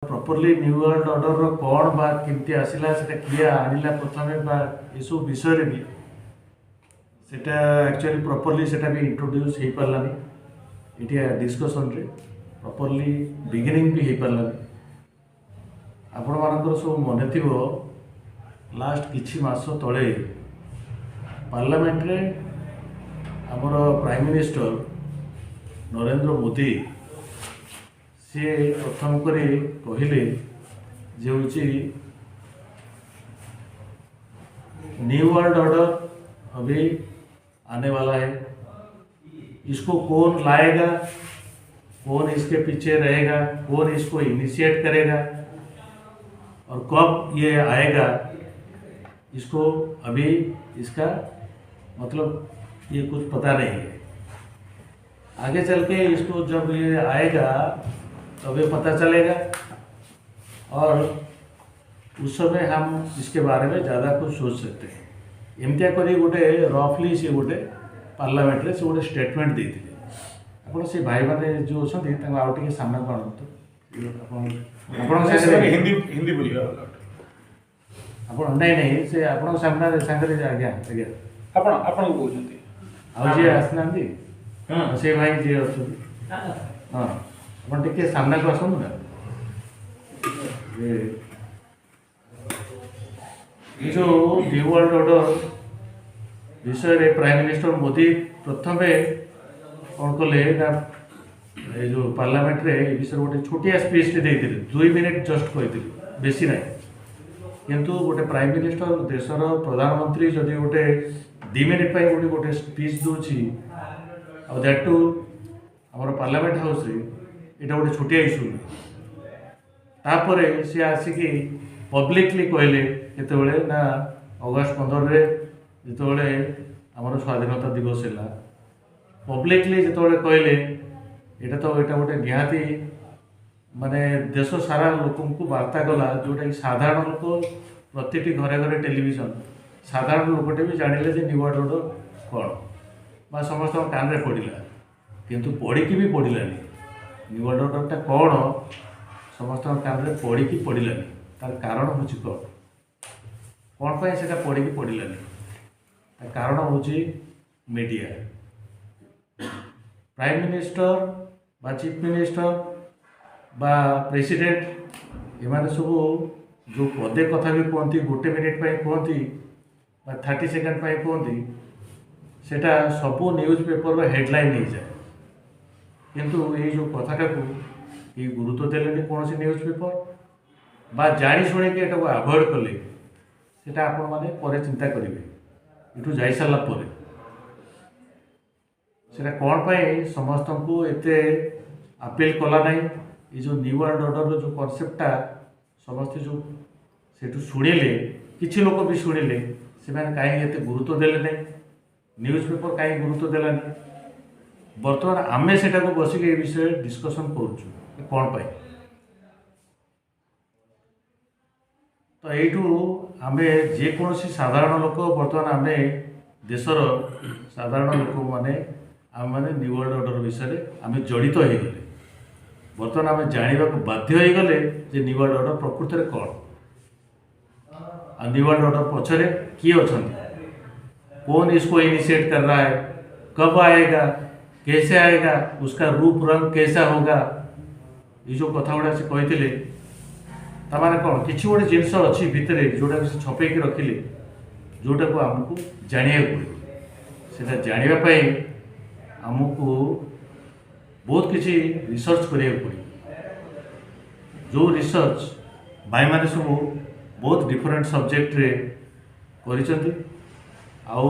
Properly new world order कौन बा केमती आसिला सेटा किए आनिला प्रथमे बा एसु विषय भी सेटा एक्चुअली प्रॉपर्ली सेटा भी इंट्रोड्यूस हो पारानी ये डिस्कसन रे प्रॉपर्ली बिगिनिंग भी हो पारानी आपण मानकर सब मन थी लास्ट किछि मास तले पार्लियामेंट रे आमर प्राइम मिनिस्टर नरेंद्र मोदी सी प्रथम करे कहले जे होची न्यू वर्ल्ड ऑर्डर अभी आने वाला है, इसको कौन लाएगा, कौन इसके पीछे रहेगा, कौन इसको इनिशिएट करेगा और कब ये आएगा, इसको अभी इसका मतलब ये कुछ पता नहीं है। आगे चल के इसको जब ये आएगा तब ये पता चलेगा और उस समय हम इसके बारे में ज़्यादा कुछ सोच सकते हैं। एमतिया करी गोटे रफली से गोटे पार्लियामेंट रे से गोटे स्टेटमेंट देते आप से भाई मैंने जो अच्छा आउ टे सामना को आणतु हिंदी हिंदी बोलिए आप नहीं नहीं से आप सामने सांगे आज्ञा आज्ञा आपण आपण कहते आउ जी आसना से भाई जी अच्छा हाँ आप टे सामना को आसतु ना जो न्यू वर्ल्ड ऑर्डर विषय प्राइम मिनिस्टर मोदी प्रथम कौन कले ना जो पार्लियामेंट रे विषय गोटे छोटिया स्पीच टे 2 मिनिट जस्ट कहते बेसी ना किंतु गोटे प्राइम मिनिस्टर देशर प्रधानमंत्री जदि गोटे 2 मिनिट गोटे गोटे स्पीच दूची और दैट टू आम पार्लियामेंट हाउस रे एटा गोटे छोटिया इश्यू तापर सी आसिकी पब्लिकली कहले केतबेले ना अगस्ट 15 रे जितेबाला आमर स्वाधीनता दिवस है पब्लिकली जितेबाला कहले एटा तो यहाँ गोटे निहाती माने देश सारा लोक वार्ता गला जोटा कि साधारण लोक प्रति घरे घरे टेलीविजन साधारण लोकटे भी जानिले जे न्यू वर्ल्ड ऑर्डर कौन बा समस्त कान रे पड़ा किंतु पढ़ी भी पड़ानी न्यू वर्ल्ड ऑर्डरटा कौन समस्त कान रे पड़ानी तार कारण हूँ कौन पाई से पढ़ी पड़ानी कारण हूँ मीडिया प्राइम मिनिस्टर बा चीफ मिनिस्टर बा प्रेसिडेंट एमाने सब जो पदे कथा भी कहती गोटे मिनिट कहती 30 सेकेंड कहती सेटा सबू न्यूज पेपर हेडलाइन हो जाए किंतु ये जो कथाटा को ये गुरुत्व देले कौन न्यूज पेपर बा जानी शुणी कि एटा अवॉइड कले सेटा आपण माने परे चिंता करेंगे इटू जाई सारा पर सेटा कौन पाई समस्त को एते अपील कला नहीं ये जो न्यू वर्ल्ड ऑर्डर जो कॉन्सेप्टटा समस्ते जो सेठू शुणिले किसी लोक भी शुणिले से कहीं एते गुरुत्व देले नहीं न्यूज पेपर कहीं गुरुत्व देलानी बर्तमान आमे सेटा को बसिक ए विषय डिस्कशन करूँ कौन पाई तो यू आमे जेकोसी साधारण लोक बर्तमान आमे देशर साधारण लोक माने आम मैंने न्यू वर्ल्ड ऑर्डर विषय आम जड़ित हो गले बर्तमान आम जानवा बाध्य हो गले जे न्यू वर्ल्ड ऑर्डर प्रकृत में कौन आ न्यू वर्ल्ड ऑर्डर पछरे किए अच्छा कौन इसको इनिशिएट कर रहा है, कब आएगा, कैसे आएगा, उसका रूप रंग कैसा होगा, ये जो कथा गुड़ा से कहते तामाने कौन किसी गोटे जिनस अच्छी भितर जोटा से छपेक रखिले जोटा को आमको जानिया पड़े से जानापी आमको बहुत किसी रिसर्च करिया पड़े जो रिसर्च भाई माने सब बहुत डिफरेंट सब्जेक्ट रे करिसेंती आउ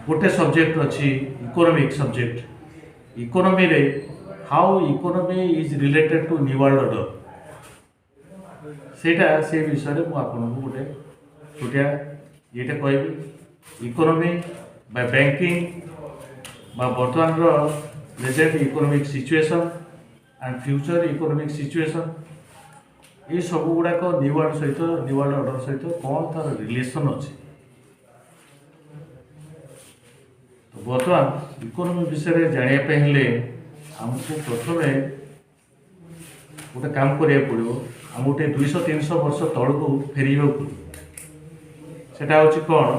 गोटे सब्जेक्ट अच्छी इकोनॉमिक सब्जेक्ट इकोनॉमी रे how economy is related to new world order सेटा से विषय में आपको गोटे छोटिया ये कहबी इकोनॉमी बाय बैंकिंग बा बर्तमान present economic situation and future economic situation ये सब गुड़ाक न्यू वर्ल्ड सहित न्यू वर्ल्ड ऑर्डर सहित कौन तार रिलेशन अच्छी तो बर्तमान इकोनॉमी विषय में जानापी हेले आमको प्रथम गोटे काम करिया पड़ो आम गोटे 200-300 वर्ष तलू फेर सेटा हूँ कौन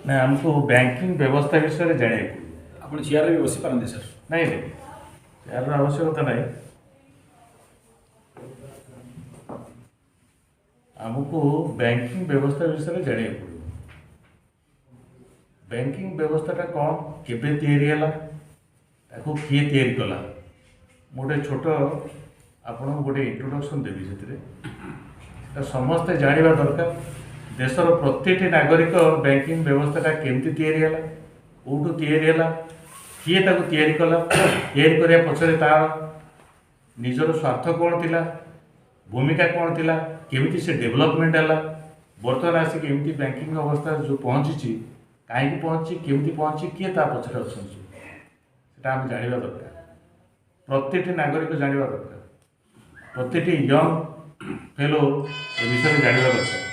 ना आमको बैंकिंग व्यवस्था विषय जाना ଆପଣ ଚେୟାରରେ ବି ବସିପାରନ୍ତି ସାର୍। नहीं नहीं यार आवश्यकता नहीं आमको बैंकिंग व्यवस्था विषय जाना पड़ो बैंकिंग व्यवस्थाटा कौन केबे तैयारी होला ताको किए तैयारी कला गोटे छोट आपण गोटे इंट्रोडक्शन देवी से समस्ते जानिबा दरकार देशर प्रत्येक नागरिक बैंकिंग व्यवस्थाटा केमती तैयारी होला कोठू तैयारी होला किए ताको तैयारी कला तैयारी करिया पछरे तार निजर स्वार्थ कौन थिला भूमिका कौन थिला केमिति से डेवलपमेंट है बर्तमान आसिक एमती बैंकिंग अवस्था जो पहुँची कहीं पहुँची केमती पहुँची किए ता पछरे अच्छा आम जाना दरकार प्रत्येक नागरिक जाना दरकार प्रत्येक यंग फेलो ए विषय जाना दरकार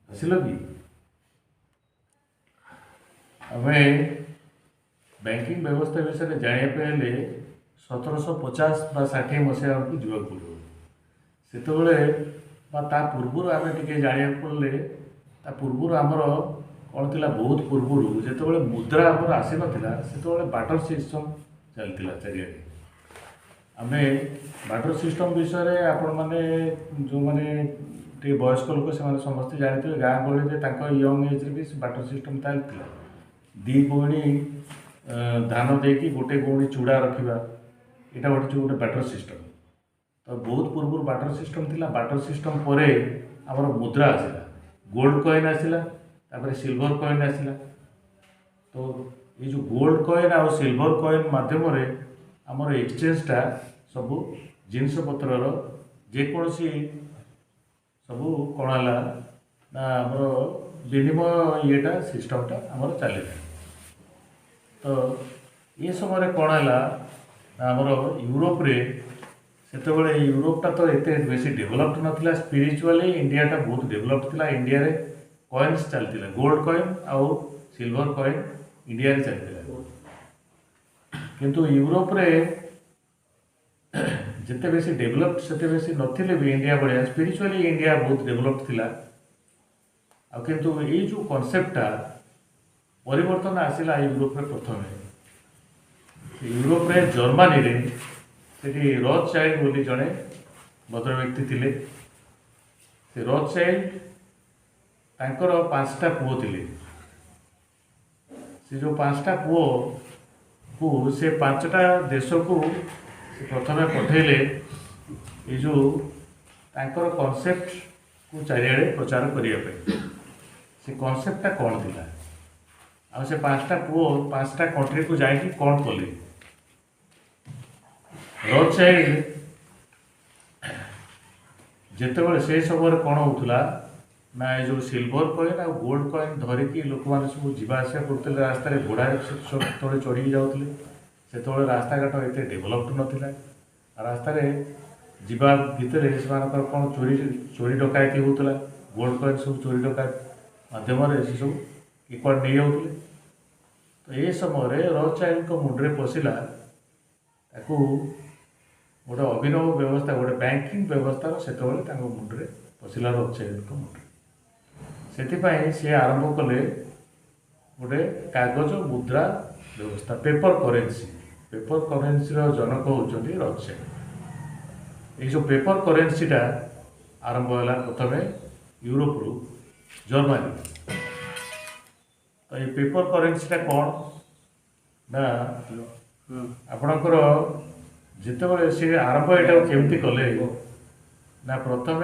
आसिल कि आम बैंकिंग व्यवस्था विषय जानापे 1750 बा 60 मसीहा को जीवाक पड़ो से पूर्वर आम टे जाना पड़े ता पूर्वर आमर कौन थी बहुत पूर्वर जो मुद्रा आमर आसी नाला से बाटर सिस्टम चलता चारिड़े आम बाटर सिस्टम विषय आपण मैंने जो मैंने वयस्क लोक से समस्ते जानते गाँ गहली यंग एज भी बाटर सिस्टम चलता दी गौणी धान देकी गोटे गौणी चूड़ा रखा यहाँ गोटे बाटर सिस्टम तो बहुत पूर्व बाटर सिस्टम थिला बाटर सिस्टम पर आमर मुद्रा आसला गोल्ड कॉइन आसला तापर सिल्वर कॉइन आसला तो ये जो गोल्ड कॉइन आ सिल्वर कॉइन माध्यम आमर एक्सचेंजटा सब जिनस पत्रर जेकोसी सब कौन है ना आमर विनिमय येटा सिस्टमटा आमर चलता तो ये समय कौन है आमर यूरोप रे सेतबेले यूरोपटा तो एते बेसी डेभलप्ड नथिला स्पिरिचुअली इंडियाटा बहुत डेभलप्ड थिला इंडिया रे कॉइन्स चलतिला गोल्ड कॉइन आउ सिल्वर कॉइन इंडिया रे चलतिला किंतु यूरोप रे जिते बेसी डेभलप्ड सेते बेसी नथिले भी इंडिया बढिया स्पिरिचुअली इंडिया बहुत डेभलप्ड थिला आ किंतु ये जो कॉन्सेप्टटा परिवर्तन आसिला यूरोप रे प्रथम यूरोप रे जर्मनी रे सेठी रथचाइल्ड बोली जड़े भद्र व्यक्ति थिले से रथचाइल्ड तांकर 5टा पुओ थिले से जो 5टा पुओ को से 5टा देश को से प्रथम पठेले ये जो तांकर कॉन्सेप्ट को चारिआडे प्रचार करने से कॉन्सेप्टटा कौन थिला आ से 5टा पुओ 5टा कंट्री को जाइए कौन कले रथचाइल्ड जितेबाला से समय कौन होता ना ये जो सिल्वर कॉइन आ गोल्ड कॉइन धरिकी लोक मैंने सब जावासिया करते रास्तार घोड़ा तले चढ़ी जाते से रास्ता घाट एत डेभलप्ड नाला रास्तार जीवा भितर से कौन चोरी डकायती होता गोल्ड कॉइन सब चोरी डकायत मध्यम से सब किए नहीं जाते तो ये समय रथचाइल्ड मुंडे पशिला गोटे अभिनव व्यवस्था गोटे बैंकिंग व्यवस्था से मुंडे पशिला रथचाइल्ड मुंडे से सी आरंभ कले गोटे कागज मुद्रा व्यवस्था पेपर करेन्सी जनक होती रथचाइल्ड ये जो पेपर करेन्सीटा आरंभ है प्रथम यूरोप रु जर्मनी तो ये पेपर करेन्सीटा कौन ना आपणकर जितेबाला सी आरंभ यहाँ केमती कले ना प्रथम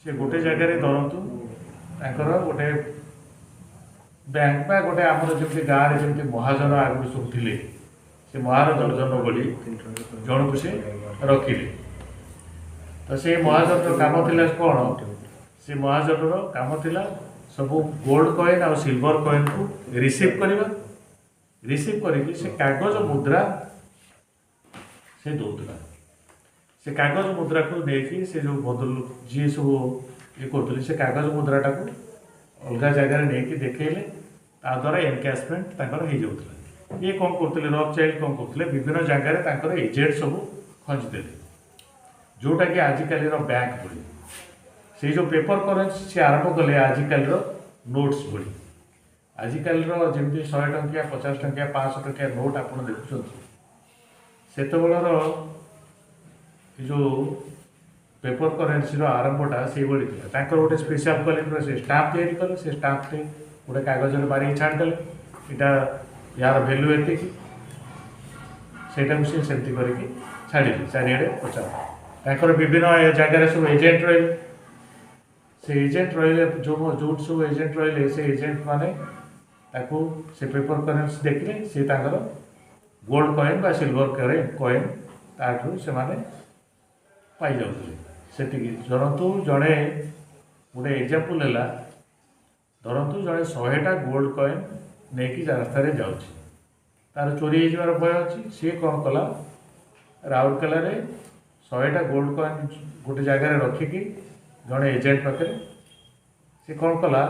से गोटे जगार धरतु तांकर गोटे बैंक बा गोटे आमर जमी गाँव जमी महाजन आगुरी सब थे से महाजन जन बोली जन को से रखिले तो से महाजन काम थिला कौन से महाजन काम थिला सब गोल्ड कॉइन आ सिल्वर कॉइन को रिसीव करवा रिसीव करके से कागज मुद्रा से दौला से कागज मुद्रा को लेकिन से जो बदल जी सब ये करते से कागज मुद्राटा को अलग जगार नहीं देखले ତା ଦ୍ୱାରା ଏନକ୍ୟାସମେଣ୍ଟ ତାଙ୍କର ହେଇଯାଉଥିଲା। ଇଏ କ'ଣ କରୁଥିଲେ, ରଥଚାଇଲ୍ଡ କ'ଣ କରୁଥିଲେ, ବିଭିନ୍ନ ଜାଗାରେ ତାଙ୍କର ଏଜେଣ୍ଟ ସବୁ ଖଞ୍ଜିଦେଲେ, ଯେଉଁଟାକି ଆଜିକାଲିର ବ୍ୟାଙ୍କ ଭଳି। ସେଇ ଯେଉଁ ପେପର କରେନ୍ସି ସେ ଆରମ୍ଭ କଲେ ଆଜିକାଲିର ନୋଟ୍ସ ଭଳି। ଆଜିକାଲିର ଯେମିତି 100 ଟଙ୍କିଆ, 50 ଟଙ୍କିଆ, 500 ଟଙ୍କିଆ ନୋଟ୍ ଆପଣ ଦେଖୁଛନ୍ତି, ସେତେବେଳର ଏ ଯେଉଁ ପେପର କରେନ୍ସିର ଆରମ୍ଭଟା ସେଇଭଳି ଥିଲା। ତାଙ୍କର ଗୋଟେ ସ୍ପେଶାଲ କ୍ୱାଲିଟିର ସେ ଷ୍ଟାମ୍ପ ତିଆରି କଲେ, ସେ ଷ୍ଟାମ୍ପଟି ଗୋଟେ କାଗଜରେ ମାରିକି ଛାଡ଼ିଦେଲେ, ଏଇଟା ୟାର ଭ୍ୟାଲୁ ଏତିକି, ସେଇଟାକୁ ସେ ସେମିତି କରିକି ଛାଡ଼ିଲେ, ଚାରିଆଡ଼େ ପ୍ରଚାର। ତାଙ୍କର ବିଭିନ୍ନ ଜାଗାରେ ସବୁ ଏଜେଣ୍ଟ ରହିଲେ, ସେ ଏଜେଣ୍ଟ ରହିଲେ, ଯେଉଁଠି ସବୁ ଏଜେଣ୍ଟ ରହିଲେ, ସେ ଏଜେଣ୍ଟ ମାନେ ତାକୁ ସେ ପେପର କରେନ୍ସି ଦେଖିଲେ, ସେ ତାଙ୍କର ଗୋଲ୍ଡ କଏନ୍ ବା ସିଲଭର କଏନ୍ ତାଠୁ ସେମାନେ ପାଇଯାଉଥିଲେ। ସେତିକି ଧରନ୍ତୁ, ଜଣେ ଗୋଟେ ଏକ୍ଜାମ୍ପଲ୍ ହେଲା, ଧରନ୍ତୁ ଜଣେ 100ଟା ଗୋଲ୍ଡ କଏନ୍ ନେଇକି ରାସ୍ତାରେ ଯାଉଛି, ତାର ଚୋରି ହେଇଯିବାର ଭୟ ଅଛି। ସିଏ କ'ଣ କଲା, ରାଉରକେଲାରେ 100ଟା ଗୋଲ୍ଡ କଏନ୍ ଗୋଟେ ଜାଗାରେ ରଖିକି ଜଣେ ଏଜେଣ୍ଟ ପାଖରେ ସେ କ'ଣ କଲା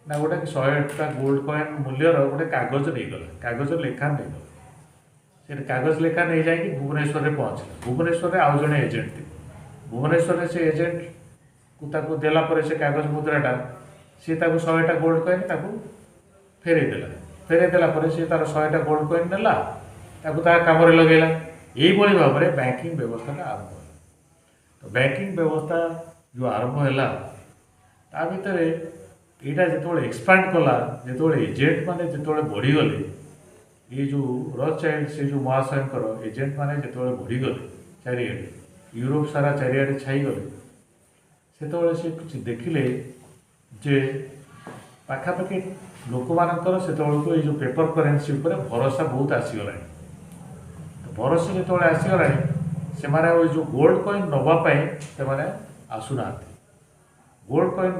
ନା ଗୋଟେ 100ଟା ଗୋଲ୍ଡ କଏନ୍ ମୂଲ୍ୟର ଗୋଟେ କାଗଜ ନେଇଗଲା, କାଗଜ ଲେଖା ନେଇଗଲା। ସେ କାଗଜ ଲେଖା ନେଇଯାଇକି ଭୁବନେଶ୍ୱରରେ ପହଞ୍ଚିଲା। ଭୁବନେଶ୍ୱରରେ ଆଉ ଜଣେ ଏଜେଣ୍ଟ ଥିଲେ, ଭୁବନେଶ୍ୱରରେ ସେ ଏଜେଣ୍ଟକୁ ତାକୁ ଦେଲା ପରେ ସେ କାଗଜ ମୁଦ୍ରାଟା ସିଏ ତାକୁ 100ଟା ଗୋଲ୍ଡ କଏନ୍ ତାକୁ ଫେରେଇ ଦେଲା। ଫେରେଇ ଦେଲା ପରେ ସିଏ ତାର 100ଟା ଗୋଲ୍ଡ କଏନ୍ ନେଲା, ତାକୁ ତା କାମରେ ଲଗେଇଲା। ଏଇଭଳି ଭାବରେ ବ୍ୟାଙ୍କିଂ ବ୍ୟବସ୍ଥାଟା ଆରମ୍ଭ ହେଲା। ତ ବ୍ୟାଙ୍କିଂ ବ୍ୟବସ୍ଥା ଯେଉଁ ଆରମ୍ଭ ହେଲା, ତା ଭିତରେ ଏଇଟା ଯେତେବେଳେ ଏକ୍ସପାଣ୍ଡ କଲା, ଯେତେବେଳେ ଏଜେଣ୍ଟ ମାନେ ଯେତେବେଳେ ବଢ଼ିଗଲେ, ଏଇ ଯେଉଁ ରଥଚାଇଲ୍ଡ ସେ ଯେଉଁ ମହାଶୟଙ୍କର ଏଜେଣ୍ଟ ମାନେ ଯେତେବେଳେ ବଢ଼ିଗଲେ ଚାରିଆଡ଼େ, ୟୁରୋପ ସାରା ଚାରିଆଡ଼େ ଛାଇଗଲେ, ସେତେବେଳେ ସେ କିଛି ଦେଖିଲେ ଯେ ପାଖାପାଖି ଲୋକମାନଙ୍କର ସେତେବେଳକୁ ଏଇ ଯେଉଁ ପେପର କରେନ୍ସି ଉପରେ ଭରସା ବହୁତ ଆସିଗଲାଣି। ଭରସା ଯେତେବେଳେ ଆସିଗଲାଣି, ସେମାନେ ଆଉ ଏଇ ଯେଉଁ ଗୋଲ୍ଡ କଏନ୍ ନେବା ପାଇଁ ସେମାନେ ଆସୁନାହାନ୍ତି। ଗୋଲ୍ଡ କଏନ୍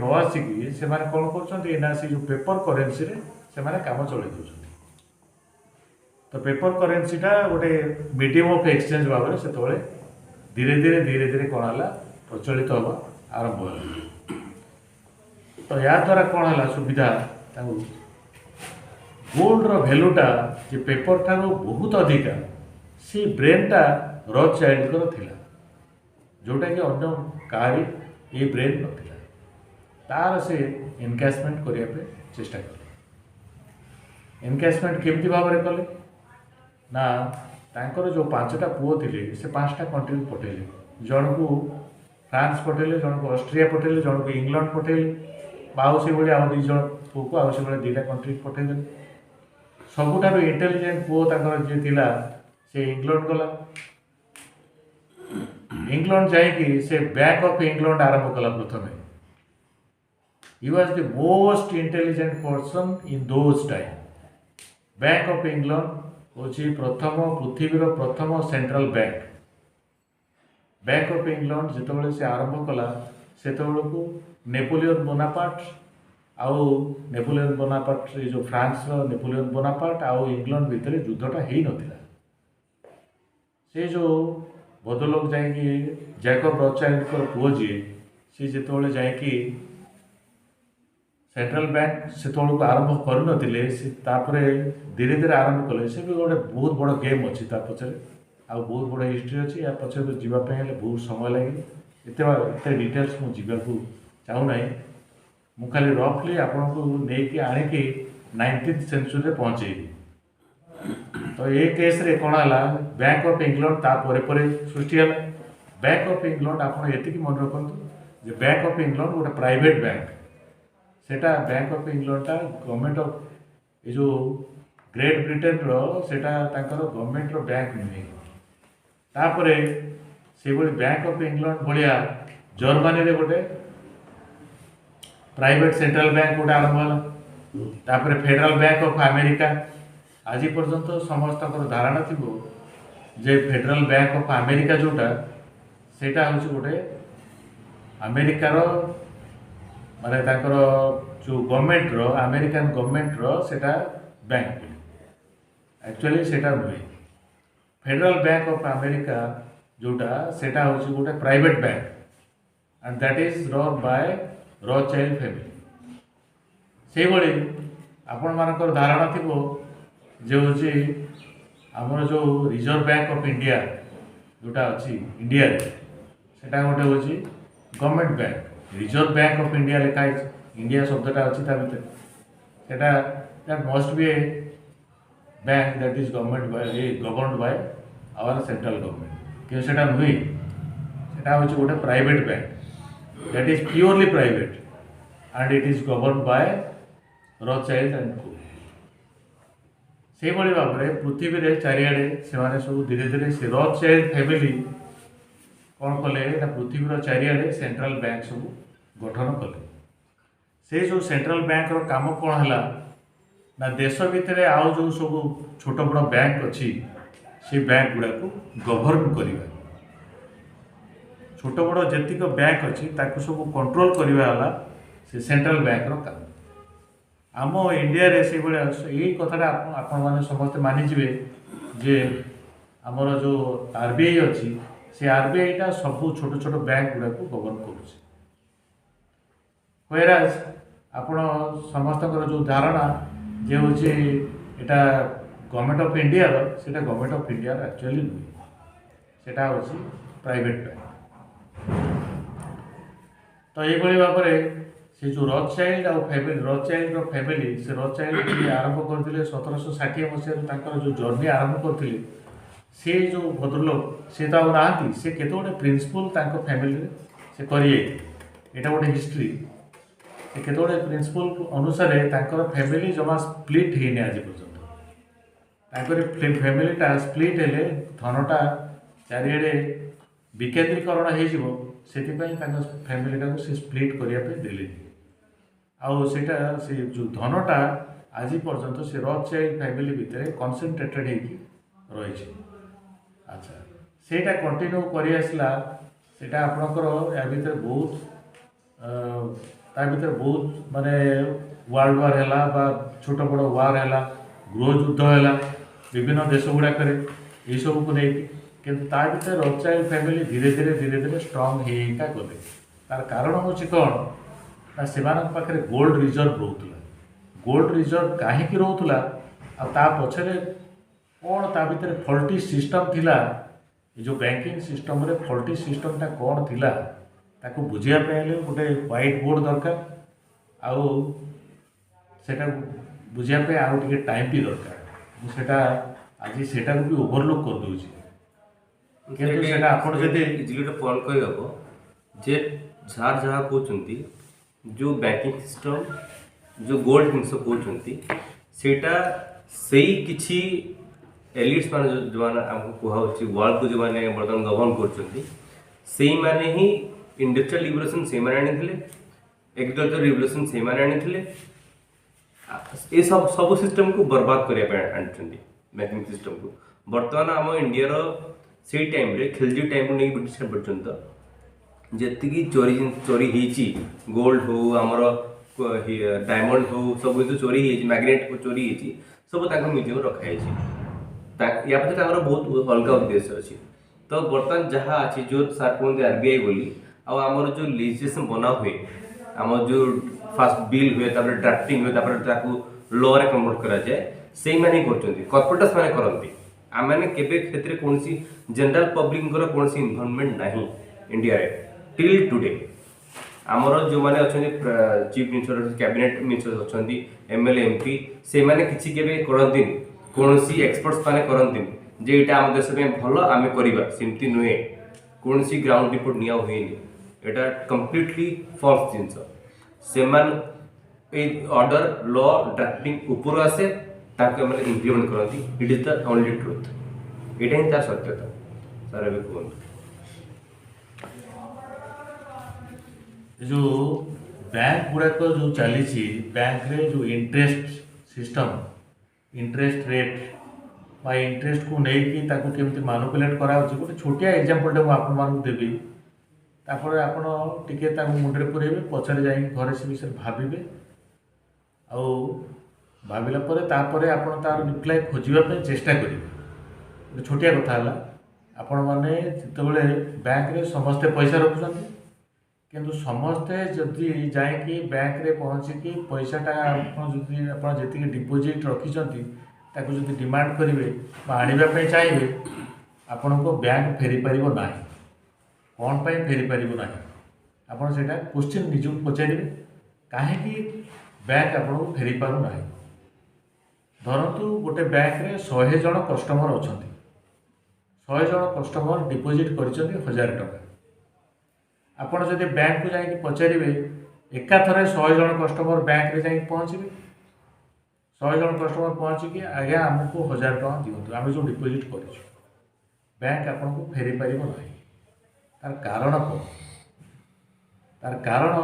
ନ ଆସିକି ସେମାନେ କ'ଣ କରୁଛନ୍ତି ନା, ସେ ଯେଉଁ ପେପର କରେନ୍ସିରେ ସେମାନେ କାମ ଚଳାଇ ଦେଉଛନ୍ତି। ତ ପେପର କରେନ୍ସିଟା ଗୋଟେ ମିଡ଼ିୟମ୍ ଅଫ୍ ଏକ୍ସଚେଞ୍ଜ ଭାବରେ ସେତେବେଳେ ଧୀରେ ଧୀରେ କ'ଣ ହେଲା, ପ୍ରଚଳିତ ହେବା ଆରମ୍ଭ ହେଲା। ତ ଏହାଦ୍ୱାରା କ'ଣ ହେଲା ସୁବିଧା, ତାଙ୍କୁ ଗୋଲ୍ଡର ଭ୍ୟାଲୁଟା ଯେ ପେପର ଠାରୁ ବହୁତ ଅଧିକା, ସେ ବ୍ରେନ୍ଟା ରଥଚାଇଲ୍ଡଙ୍କର ଥିଲା, ଯେଉଁଟାକି ଅନ୍ୟ କାହାରି ଏ ବ୍ରେନ୍ ନଥିଲା। ତାର ସେ ଏନକ୍ୟାସମେଣ୍ଟ କରିବା ପାଇଁ ଚେଷ୍ଟା କଲେ। ଏନକ୍ୟାସମେଣ୍ଟ କେମିତି ଭାବରେ କଲେ ନା, ତାଙ୍କର ଯେଉଁ 5ଟା ପୁଅ ଥିଲେ, ସେ 5ଟା କଣ୍ଟ୍ରିକୁ ପଠାଇଲେ। ଜଣକୁ ଫ୍ରାନ୍ସ ପଠାଇଲେ, ଜଣକୁ ଅଷ୍ଟ୍ରିଆ ପଠାଇଲେ, ଜଣକୁ ଇଂଲଣ୍ଡ ପଠାଇଲେ, ଆଉ ସେଭଳି ଆଉ 2 ଜଣ ପୁଅକୁ ଆଉ ସେଭଳି 2ଟା କଣ୍ଟ୍ରିକୁ ପଠାଇଦେଲେ। ସବୁଠାରୁ ଇଣ୍ଟେଲିଜେଣ୍ଟ ପୁଅ ତାଙ୍କର ଯିଏ ଥିଲା, ସେ ଇଂଲଣ୍ଡ ଗଲା। ଇଂଲଣ୍ଡ ଯାଇକି ସେ ବ୍ୟାଙ୍କ ଅଫ୍ ଇଂଲଣ୍ଡ ଆରମ୍ଭ କଲା ପ୍ରଥମେ। He was the most intelligent person in those time. Bank of England ହେଉଛି ପୃଥିବୀର ପ୍ରଥମ central bank. Bank of England ଯେତେବେଳେ ସେ ଆରମ୍ଭ କଲା, ସେତେବେଳକୁ ନେପୋଲିଅନ୍ ବୋନାପାର୍ଟ ଏ ଯେଉଁ ଫ୍ରାନ୍ସର ନେପୋଲିଅନ୍ ବୋନାପାର୍ଟ ଆଉ ଇଂଲଣ୍ଡ ଭିତରେ ଯୁଦ୍ଧଟା ହେଇନଥିଲା। ସେ ଯେଉଁ ଭଦ୍ରଲୋକ ଯାଇକି ଜ୍ୟାକବ୍ ରଥଚାଇଲ୍ଡଙ୍କର ପୁଅ ଯିଏ, ସେ ଯେତେବେଳେ ଯାଇକି ସେଣ୍ଟ୍ରାଲ ବ୍ୟାଙ୍କ ସେତେବେଳକୁ ଆରମ୍ଭ କରିନଥିଲେ, ସେ ତାପରେ ଧୀରେ ଆରମ୍ଭ କଲେ। ସେ ବି ଗୋଟେ ବହୁତ ବଡ଼ ଗେମ୍ ଅଛି ତା ପଛରେ, ଆଉ ବହୁତ ବଡ଼ ହିଷ୍ଟ୍ରି ଅଛି। ୟା ପଛରେ ଯିବା ପାଇଁ ହେଲେ ବହୁତ ସମୟ ଲାଗିବ। ଏତେ ଡିଟେଲ୍ସ ମୁଁ ଯିବାକୁ ଚାହୁଁନାହିଁ। ମୁଁ ଖାଲି ରଫଲି ଆପଣଙ୍କୁ ନେଇକି ଆଣିକି 19th ସେଞ୍ଚୁରୀରେ ପହଞ୍ଚେଇବି। ତ ଏ କେସ୍ରେ କ'ଣ ହେଲା, ବ୍ୟାଙ୍କ ଅଫ୍ ଇଂଲଣ୍ଡ ତା ପରେ ସୃଷ୍ଟି ହେଲା। ବ୍ୟାଙ୍କ ଅଫ୍ ଇଂଲଣ୍ଡ ଆପଣ ଏତିକି ମନେ ରଖନ୍ତୁ ଯେ ବ୍ୟାଙ୍କ ଅଫ୍ ଇଂଲଣ୍ଡ ଗୋଟେ ପ୍ରାଇଭେଟ୍ ବ୍ୟାଙ୍କ। ସେଟା ବ୍ୟାଙ୍କ ଅଫ୍ ଇଂଲଣ୍ଡଟା ଗଭର୍ଣ୍ଣମେଣ୍ଟ ଅଫ୍ ଏ ଯେଉଁ ଗ୍ରେଟ୍ ବ୍ରିଟେନର ସେଟା ତାଙ୍କର ଗଭର୍ଣ୍ଣମେଣ୍ଟର ବ୍ୟାଙ୍କ ନୁହେଁ। ତାପରେ ସେଭଳି ବ୍ୟାଙ୍କ ଅଫ୍ ଇଂଲଣ୍ଡ ଭଳିଆ ଜର୍ମାନୀରେ ଗୋଟେ ପ୍ରାଇଭେଟ୍ ସେଣ୍ଟ୍ରାଲ ବ୍ୟାଙ୍କ ଗୋଟେ ଆରମ୍ଭ ହେଲା। ତାପରେ ଫେଡେରାଲ ବ୍ୟାଙ୍କ ଅଫ୍ ଆମେରିକା। ଆଜି ପର୍ଯ୍ୟନ୍ତ ସମସ୍ତଙ୍କର ଧାରଣା ଥିବ ଯେ ଫେଡେରାଲ ବ୍ୟାଙ୍କ ଅଫ୍ ଆମେରିକା ଯେଉଁଟା, ସେଇଟା ହେଉଛି ଗୋଟେ ଆମେରିକାର ମାନେ ତାଙ୍କର ଯେଉଁ ଗଭର୍ଣ୍ଣମେଣ୍ଟର, ଆମେରିକାନ୍ ଗଭର୍ଣ୍ଣମେଣ୍ଟର ସେଇଟା ବ୍ୟାଙ୍କ ବୋଲି। ଆକ୍ଚୁଆଲି ସେଇଟା ନୁହେଁ। ଫେଡେରାଲ ବ୍ୟାଙ୍କ ଅଫ୍ ଆମେରିକା ଯେଉଁଟା, ସେଇଟା ହେଉଛି ଗୋଟେ private bank, and that is run by Rothschild family. ସେଇଭଳି आपण मानकर धारणा थिबो जे होची हमर जो रिजर्व बैंक ऑफ इंडिया जोटा अच्छी इंडिया रे सेटा गोटे होची government bank Reserve Bank of India लिखा है इंडिया शब्दटा अच्छी ता भीतर सेटा that must be a bank that is governed by our central government कि सेटा नुई सेटा होची गोटे private bank that is purely private and it is governed by Rothschild and co से भाई भाव में पृथ्वी में चारिड़े से सब धीरे धीरे से रॉथशाइल्ड फैमिली कौन कले ना पृथ्वीर चारिड़े सेंट्रल बैंक सब गठन कले से जो सेंट्रल बैंक रो काम कौन है ना देश भितर आउ जो सब छोट बड़ बैंक अच्छी से बैंक गुड़ा को गवर्न करवा छोट बड़ जेतिक बैंक अच्छी ताकू सब कंट्रोल करवा से सेंट्रल बैंक रो काम आम इंडिया रे से भाया यही कथाटा आपण मैंने समस्ते मानिजे जे आमर जो आरबीआई अच्छी से आरबीआईटा सब छोट छोट बैंक गुड़ा को गवर्न करेराज आपण समस्त जो धारणा जे हूँ एटा गवर्नमेंट ऑफ इंडिया सेटा गवर्नमेंट ऑफ इंडिया एक्चुअली नुहे सेटा हूँ प्राइवेट बैंक तो ये भाव में से जो रॉथशाइल्ड और फैमिली रॉथशाइल्ड फैमिली से रॉथशाइल्ड आरंभ करते 1760 मसीह जो जर्नी आरंभ करते से जो भद्रलोक से तो ना से केत गोटे प्रिंसिपल फैमिली से करिए एटा गोटे हिस्ट्री से केत गोटे प्रिंसिपल अनुसार फैमिली जमा स्प्लिट होनी आज पर्यटन फैमिलीटा स्प्लिट हेले धनटा चारिड़े विकेंद्रीकरण हो फैमिलीटा को स्प्लिट करने देले आउटा से जो धनटा आज पर्यंत से रॉथशाइल्ड फैमिली भितर कनसेंट्रेटेड रही अच्छा सेटा कंटिन्यू कर आसला सेटा आपणकर या भीतर बहुत माने वर्ल्ड वार है छोट बड़ वार है गृह युद्ध है विभिन्न देश गुड़ाक ये सब को लेकिन किंतु ता भीतर रॉथशाइल्ड फैमिली धीरे धीरे स्ट्रॉन्ग होता गले तार कारण हूँ कौन ना से पाखे गोल्ड रिजर्व रोला गोल्ड रिजर्व कहीं रोला आ पछरे कौन ता भीतर फल्टी सिस्टम थिला जो बैंकिंग सिस्टम रे फल्टी सिस्टमटा कौन थिला ताको बुझापे गोटे व्हाइट बोर्ड दरकार आउ सेटा बुझापे आउ टिके टाइम भी दरकार सेटा आज सेटा को भी ओवरलुक कर दूची କିନ୍ତୁ ସେଟା ଆପଣ ଯଦି ଇଜିଲି ଗୋଟେ ପଏଣ୍ଟ କହିହେବ ଯେ ଯାହାର ଯାହା କହୁଛନ୍ତି ଯେଉଁ ବ୍ୟାଙ୍କିଂ ସିଷ୍ଟମ୍ ଯେଉଁ ଗୋଲ୍ଡ ଜିନିଷ କହୁଛନ୍ତି ସେଇଟା ସେଇ କିଛି ଏଲିଟ୍ସ ମାନେ ଯେଉଁମାନେ ଆମକୁ କୁହାହେଉଛି ୱାର୍ଲଡକୁ ଯେଉଁମାନେ ବର୍ତ୍ତମାନ ଗଭର୍ଣ୍ଣ କରୁଛନ୍ତି ସେଇମାନେ ହିଁ ଇଣ୍ଡଷ୍ଟ୍ରିଆଲ ରିଭଲ୍ୟୁସନ୍ ସେଇମାନେ ଆଣିଥିଲେ ଏଗ୍ରିକଲଚର ରିଭଲ୍ୟୁସନ୍ ସେଇମାନେ ଆଣିଥିଲେ ଏ ସବୁ ସିଷ୍ଟମକୁ ବର୍ବାଦ କରିବା ପାଇଁ ଆଣିଛନ୍ତି ବ୍ୟାଙ୍କିଂ ସିଷ୍ଟମକୁ ବର୍ତ୍ତମାନ ଆମ ଇଣ୍ଡିଆର से टाइम रे खिलजी टाइम नहीं ब्रिटिश पर्यंत जी चोरी होती गोल्ड हो आमर डायमंड हो सब जो चोरी मैग्नेट को चोरी होती सब म्यूजियम रखाई या पछे बहुत अलग उद्देश्य अच्छी तो बर्तमान जहाँ अच्छी जो सार कहते आरबीआई बोली आमर जो लेजिस्लेशन बना हुए आम जो फास्ट बिल हुए ड्राफ्टिंग हुए लॉ रे कन्वर्ट करा जाए से माने कॉर्पोरेट्स माने करती आम केबे क्षेत्र कौन जनरल पब्लिक कौन इन्वॉल्वमेंट नहीं इंडिया रे टिल टुडे आमर जो मैंने अच्छा चीफ मिनिस्टर कैबिनेट मिनिस्टर अच्छा एमएलए एमपी से मैंने किसी केबे करती कौन एक्सपर्ट्स माने करती जे एटा आम देश में भल आम करवा सेमती नुहे कौन ग्राउंड रिपोर्ट निया हुए एटा कंप्लीटली फॉल्स जिनस से ऑर्डर लॉ ड्राफ्टिंग ऊपर आसे इम्प्लीमेंट करती it is the only truth ये ही तार सत्यता सर अभी कहते जो बैंक गुड़ाक जो चली बैंक रे जो इंटरेस्ट सिस्टम इंटरेस्ट रेट बा इंटरेस्ट को लेकिन केमती मानुपुलेट करा गोटे छोटिया एग्जांपल आपको देवी तापर आपण टिके मुंडे पुरेबे पछरे जाई घरे से विषय भाविबे आ भाविला तापर आपण तार रिप्लाई खोजापी चेष्टा करेंगे छोटिया कथा है आपण मैंने जिते बैंक रे समस्ते पैसा रखुं କିନ୍ତୁ ସମସ୍ତେ ଯଦି ଯାଇକି ବ୍ୟାଙ୍କରେ ପହଞ୍ଚିକି ପଇସାଟା ଆପଣ ଯେତିକି ଡିପୋଜିଟ୍ ରଖିଛନ୍ତି ତାକୁ ଯଦି ଡିମାଣ୍ଡ କରିବେ ବା ଆଣିବା ପାଇଁ ଚାହିଁବେ ଆପଣଙ୍କୁ ବ୍ୟାଙ୍କ ଫେରିପାରିବ ନାହିଁ। କ'ଣ ପାଇଁ ଫେରିପାରିବ ନାହିଁ ଆପଣ ସେଇଟା କ୍ୱେଶ୍ଚିନ୍ ନିଜକୁ ପଚାରିବେ, କାହିଁକି ବ୍ୟାଙ୍କ ଆପଣଙ୍କୁ ଫେରିପାରୁନାହିଁ। ଧରନ୍ତୁ ଗୋଟେ ବ୍ୟାଙ୍କରେ 100 ଜଣ କଷ୍ଟମର ଅଛନ୍ତି, 100 ଜଣ କଷ୍ଟମର ଡିପୋଜିଟ୍ କରିଛନ୍ତି 1000 ଟଙ୍କା। ଆପଣ ଯଦି ବ୍ୟାଙ୍କକୁ ଯାଇକି ପଚାରିବେ, ଏକାଥରେ 100 ଜଣ କଷ୍ଟମର ବ୍ୟାଙ୍କରେ ଯାଇକି ପହଞ୍ଚିବେ, 100 ଜଣ କଷ୍ଟମର ପହଞ୍ଚିକି ଆଜ୍ଞା ଆମକୁ 1000 ଟଙ୍କା ଦିଅନ୍ତୁ, ଆମେ ଯେଉଁ ଡିପୋଜିଟ୍ କରିଛୁ, ବ୍ୟାଙ୍କ ଆପଣଙ୍କୁ ଫେରି ପାରିବ ନାହିଁ। ତାର କାରଣ କ'ଣ? ତାର କାରଣ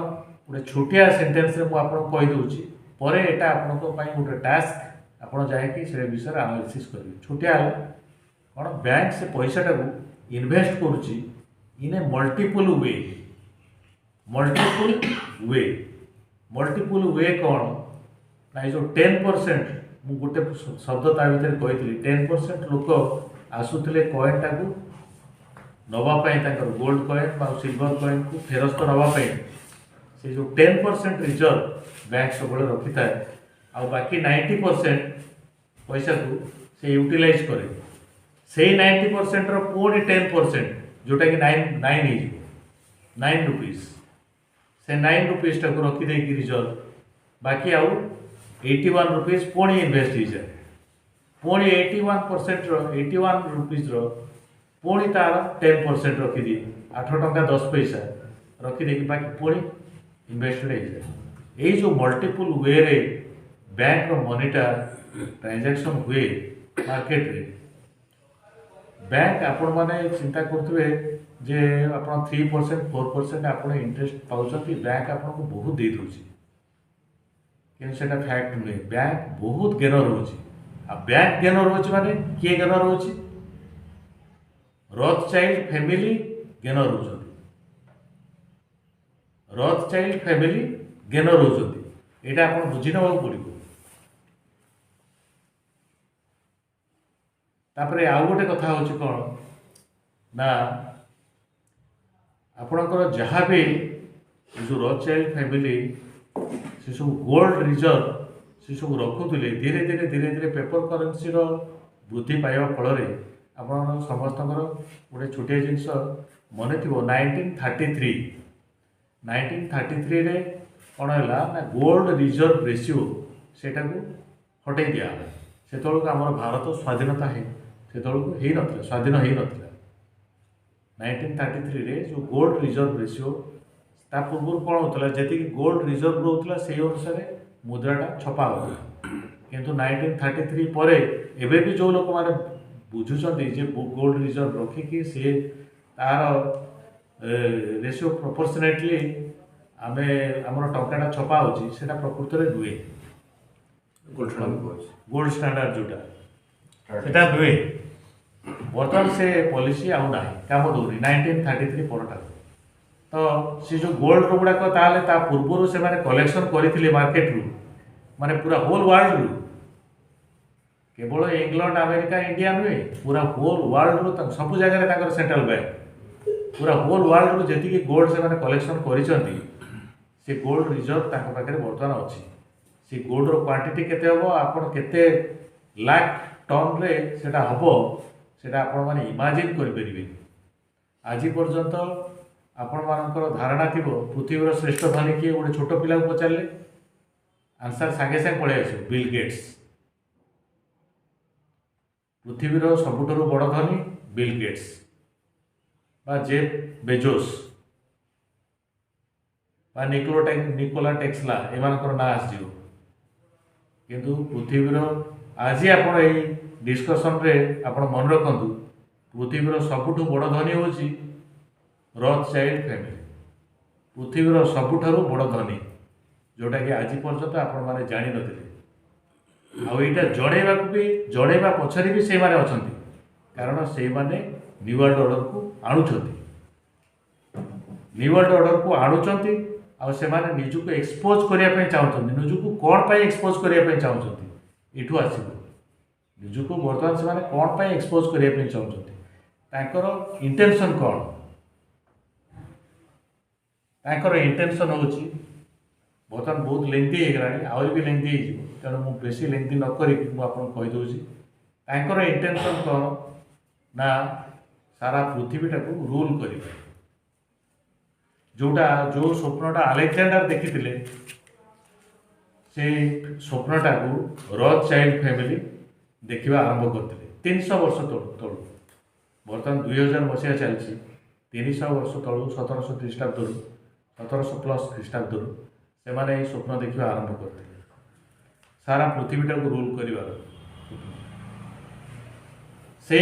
ଗୋଟେ ଛୋଟିଆ ସେଣ୍ଟେନ୍ସରେ ମୁଁ ଆପଣଙ୍କୁ କହିଦେଉଛି, ପରେ ଏଇଟା ଆପଣଙ୍କ ପାଇଁ ଗୋଟେ ଟାସ୍କ, ଆପଣ ଯାଇକି ସେ ବିଷୟରେ ଆନାଲିସିସ୍ କରିବେ। ଛୋଟିଆ ହେଲା କ'ଣ, ବ୍ୟାଙ୍କ ସେ ପଇସାଟାକୁ ଇନଭେଷ୍ଟ କରୁଛି in a multiple we. Multiple we କ'ଣ ନା, ଏ ଯେଉଁ 10%, ମୁଁ ଗୋଟେ ଶବ୍ଦ ତା ଭିତରେ କହିଥିଲି, 10% ଲୋକ ଆସୁଥିଲେ କଏନ୍ଟାକୁ ନେବା ପାଇଁ, ତାଙ୍କର ଗୋଲ୍ଡ କଏନ୍ ବା ସିଲଭର କଏନ୍କୁ ଫେରସ୍ତ ନେବା ପାଇଁ। ସେ ଯେଉଁ 10% ରିଜର୍ଭ ବ୍ୟାଙ୍କ ସବୁବେଳେ ରଖିଥାଏ, ଆଉ ବାକି 90% ପଇସାକୁ ସେ ୟୁଟିଲାଇଜ୍ କରେ। ସେଇ 90%ର ପୁଣି 10%, ଯେଉଁଟାକି 9 ହେଇଯିବ, 9 ରୁପିଜ୍, ସେ 9 ରୁପିଜ୍ଟାକୁ ରଖିଦେଇକି ରିଜର୍ଭ, ବାକି ଆଉ 81 ରୁପିଜ୍ ପୁଣି ଇନଭେଷ୍ଟ ହେଇଯାଏ। ପୁଣି 81 ରୁପିଜ୍ର ପୁଣି ତା'ର 10% ରଖିଦିଏ, 8 ଟଙ୍କା 10 ପଇସା ରଖିଦେଇକି ବାକି ପୁଣି ଇନଭେଷ୍ଟେଡ଼ ହେଇଯାଏ। ଏଇ ଯେଉଁ ମଲ୍ଟିପୁଲ୍ ୱେରେ ବ୍ୟାଙ୍କର ମନିଟା ଟ୍ରାଞ୍ଜାକ୍ସନ୍ ହୁଏ ମାର୍କେଟରେ, ବ୍ୟାଙ୍କ ଆପଣମାନେ ଚିନ୍ତା କରୁଥିବେ ଯେ ଆପଣ 3% 4% ଆପଣ ଇଣ୍ଟରେଷ୍ଟ ପାଉଛନ୍ତି, ବ୍ୟାଙ୍କ ଆପଣଙ୍କୁ ବହୁତ ଦେଇଦେଉଛି, କିନ୍ତୁ ସେଇଟା ଫ୍ୟାକ୍ଟ ନୁହେଁ। ବ୍ୟାଙ୍କ ବହୁତ ଜ୍ଞାନ ରହୁଛି। ଆଉ ବ୍ୟାଙ୍କ ଜ୍ଞାନ ରହୁଛି ମାନେ କିଏ ଜ୍ଞାନ ରହୁଛି? ରଥଚାଇଲ୍ଡ ଫ୍ୟାମିଲି ଜ୍ଞାନ ରହୁଛନ୍ତି, ରଥଚାଇଲ୍ଡ ଫ୍ୟାମିଲି ଜ୍ଞାନ ରହୁଛନ୍ତି। ଏଇଟା ଆପଣ ବୁଝି ନେବାକୁ ପଡ଼ିବ। ତାପରେ ଆଉ ଗୋଟେ କଥା ହେଉଛି କ'ଣ ନା, ଆପଣଙ୍କର ଯାହା ବି ଯେଉଁ ରଥଚାଇଲ୍ଡ ଫ୍ୟାମିଲି ସେ ସବୁ ଗୋଲ୍ଡ ରିଜର୍ଭ ସେ ସବୁ ରଖୁଥିଲେ, ଧୀରେ ଧୀରେ ପେପର କରେନ୍ସିର ବୃଦ୍ଧି ପାଇବା ଫଳରେ ଆପଣଙ୍କର ସମସ୍ତଙ୍କର ଗୋଟେ ଛୋଟିଆ ଜିନିଷ ମନେ ଥିବ, 1933ରେ କ'ଣ ହେଲା ନା, ଗୋଲ୍ଡ ରିଜର୍ଭ ରେସିଓ ସେଇଟାକୁ ହଟେଇ ଦିଆହେଲା। ସେତେବେଳକୁ ଆମର ଭାରତ ସ୍ୱାଧୀନତା ସେତେବେଳକୁ ହେଇନଥିଲା, ସ୍ୱାଧୀନ ହେଇନଥିଲା। 1933ରେ ଯେଉଁ ଗୋଲ୍ଡ ରିଜର୍ଭ ରେସିଓ, ତା ପୂର୍ବରୁ କ'ଣ ହେଉଥିଲା, ଯେତିକି ଗୋଲ୍ଡ ରିଜର୍ଭ ରହୁଥିଲା ସେଇ ଅନୁସାରେ ମୁଦ୍ରାଟା ଛପା ହେଉଥିଲା। କିନ୍ତୁ 1933 ପରେ ଏବେ ବି ଯେଉଁ ଲୋକମାନେ ବୁଝୁଛନ୍ତି ଯେ ଗୋଲ୍ଡ ରିଜର୍ଭ ରଖିକି ସିଏ ତାର ରେସିଓ ପ୍ରପୋର୍ସନେଟଲି ଆମର ଟଙ୍କାଟା ଛପା ହେଉଛି, ସେଇଟା ପ୍ରକୃତରେ ନୁହେଁ। ଗୋଲ୍ଡ ଷ୍ଟାଣ୍ଡାର୍ଡ ଯେଉଁଟା, ସେଇଟା ନୁହେଁ। ବର୍ତ୍ତମାନ ସେ ପଲିସି ଆଉ ନାହିଁ, କାମ ଦେଉନି 1933 ପରଠାରୁ। ତ ସେ ଯେଉଁ ଗୋଲ୍ଡ ଗୁଡ଼ାକ ତାହେଲେ ତା ପୂର୍ବରୁ ସେମାନେ କଲେକ୍ସନ୍ କରିଥିଲେ ମାର୍କେଟରୁ, ମାନେ ପୁରା ହୋଲ୍ ୱାର୍ଲଡରୁ, କେବଳ ଇଂଲଣ୍ଡ ଆମେରିକା ଇଣ୍ଡିଆ ନୁହେଁ, ପୁରା ହୋଲ୍ ୱାର୍ଲଡରୁ, ସବୁ ଜାଗାରେ ତାଙ୍କର ସେଣ୍ଟ୍ରାଲ ବ୍ୟାଙ୍କ, ପୁରା ହୋଲ୍ ୱାର୍ଲଡରୁ ଯେତିକି ଗୋଲ୍ଡ ସେମାନେ କଲେକ୍ସନ୍ କରିଛନ୍ତି, ସେ ଗୋଲ୍ଡ ରିଜର୍ଭ ତାଙ୍କ ପାଖରେ ବର୍ତ୍ତମାନ ଅଛି। ସେ ଗୋଲ୍ଡର କ୍ୱାଣ୍ଟିଟି କେତେ ହେବ, ଆପଣ କେତେ ଲାଖ ଟନ୍ରେ ସେଇଟା ହେବ, ସେଇଟା ଆପଣମାନେ ଇମାଜିନ୍ କରିପାରିବେନି। ଆଜି ପର୍ଯ୍ୟନ୍ତ ଆପଣମାନଙ୍କର ଧାରଣା ଥିବ ପୃଥିବୀର ଶ୍ରେଷ୍ଠ ଧନୀ କିଏ, ଗୋଟେ ଛୋଟ ପିଲାକୁ ପଚାରିଲେ ଆନ୍ସାର ସାଙ୍ଗେ ସାଙ୍ଗେ ପଳେଇ ଆସିବ, ବିଲ୍ ଗେଟ୍ସ। ପୃଥିବୀର ସବୁଠାରୁ ବଡ଼ ଧନୀ ବିଲ୍ ଗେଟ୍ସ ବା ଜେଫ୍ ବେଜୋସ୍ ବା ନିକୋଲା ଟେସ୍ଲା, ଏମାନଙ୍କର ନାଁ ଆସିଯିବ। କିନ୍ତୁ ପୃଥିବୀର ଆଜି ଆପଣ ଏଇ ଡିସ୍କସନ୍ରେ ଆପଣ ମନେ ରଖନ୍ତୁ, ପୃଥିବୀର ସବୁଠୁ ବଡ଼ ଧନୀ ହେଉଛି ରଥଚାଇଲ୍ଡ ଫ୍ୟାମିଲି। ପୃଥିବୀର ସବୁଠାରୁ ବଡ଼ ଧନୀ, ଯେଉଁଟାକି ଆଜି ପର୍ଯ୍ୟନ୍ତ ଆପଣମାନେ ଜାଣିନଥିଲେ। ଆଉ ଏଇଟା ଜଣେଇବା ପଛରେ ବି ସେଇମାନେ ଅଛନ୍ତି, କାରଣ ସେଇମାନେ ନ୍ୟୁ ୱାର୍ଲଡ ଅର୍ଡ଼ରକୁ ଆଣୁଛନ୍ତି। ଆଉ ସେମାନେ ନିଜକୁ ଏକ୍ସପୋଜ କରିବା ପାଇଁ ଚାହୁଁଛନ୍ତି। ନିଜକୁ କ'ଣ ପାଇଁ ଏକ୍ସପୋଜ କରିବା ପାଇଁ ଚାହୁଁଛନ୍ତି, ଏଠୁ ଆସିବ। ନିଜକୁ ବର୍ତ୍ତମାନ ସେମାନେ କ'ଣ ପାଇଁ ଏକ୍ସପୋଜ କରିବା ପାଇଁ ଚାହୁଁଛନ୍ତି, ତାଙ୍କର ଇଣ୍ଟେନସନ୍ କ'ଣ? ତାଙ୍କର ଇଣ୍ଟେନସନ୍ ହେଉଛି ବର୍ତ୍ତମାନ ବହୁତ ଲେନ୍ଥି ହେଇଗଲାଣି, ଆହୁରି ବି ଲେନ୍ଥି ହେଇଯିବ, ତେଣୁ ମୁଁ ବେଶୀ ଲେନ୍ଥି ନ କରିକି ମୁଁ ଆପଣଙ୍କୁ କହିଦେଉଛି ତାଙ୍କର ଇଣ୍ଟେନସନ୍ କ'ଣ ନା ସାରା ପୃଥିବୀଟାକୁ ରୁଲ୍ କରିବେ। ଯେଉଁ ସ୍ୱପ୍ନଟା ଆଲେକ୍ଜାଣ୍ଡାର ଦେଖିଥିଲେ ସେ ସ୍ୱପ୍ନଟାକୁ ରଥଚାଇଲ୍ଡ ଫ୍ୟାମିଲି ଦେଖିବା ଆରମ୍ଭ କରିଥିଲେ 300 ବର୍ଷ ତଳୁ। ବର୍ତ୍ତମାନ 2000 ମସିହା ଚାଲିଛି, 300 ବର୍ଷ ତଳୁ 1700 ଖ୍ରୀଷ୍ଟାବ୍ଦରୁ 1700 ପ୍ଲସ୍ ଖ୍ରୀଷ୍ଟାବ୍ଦରୁ ସେମାନେ ଏହି ସ୍ୱପ୍ନ ଦେଖିବା ଆରମ୍ଭ କରିଥିଲେ ସାରା ପୃଥିବୀଟାକୁ ରୁଲ୍ କରିବାର। ସେ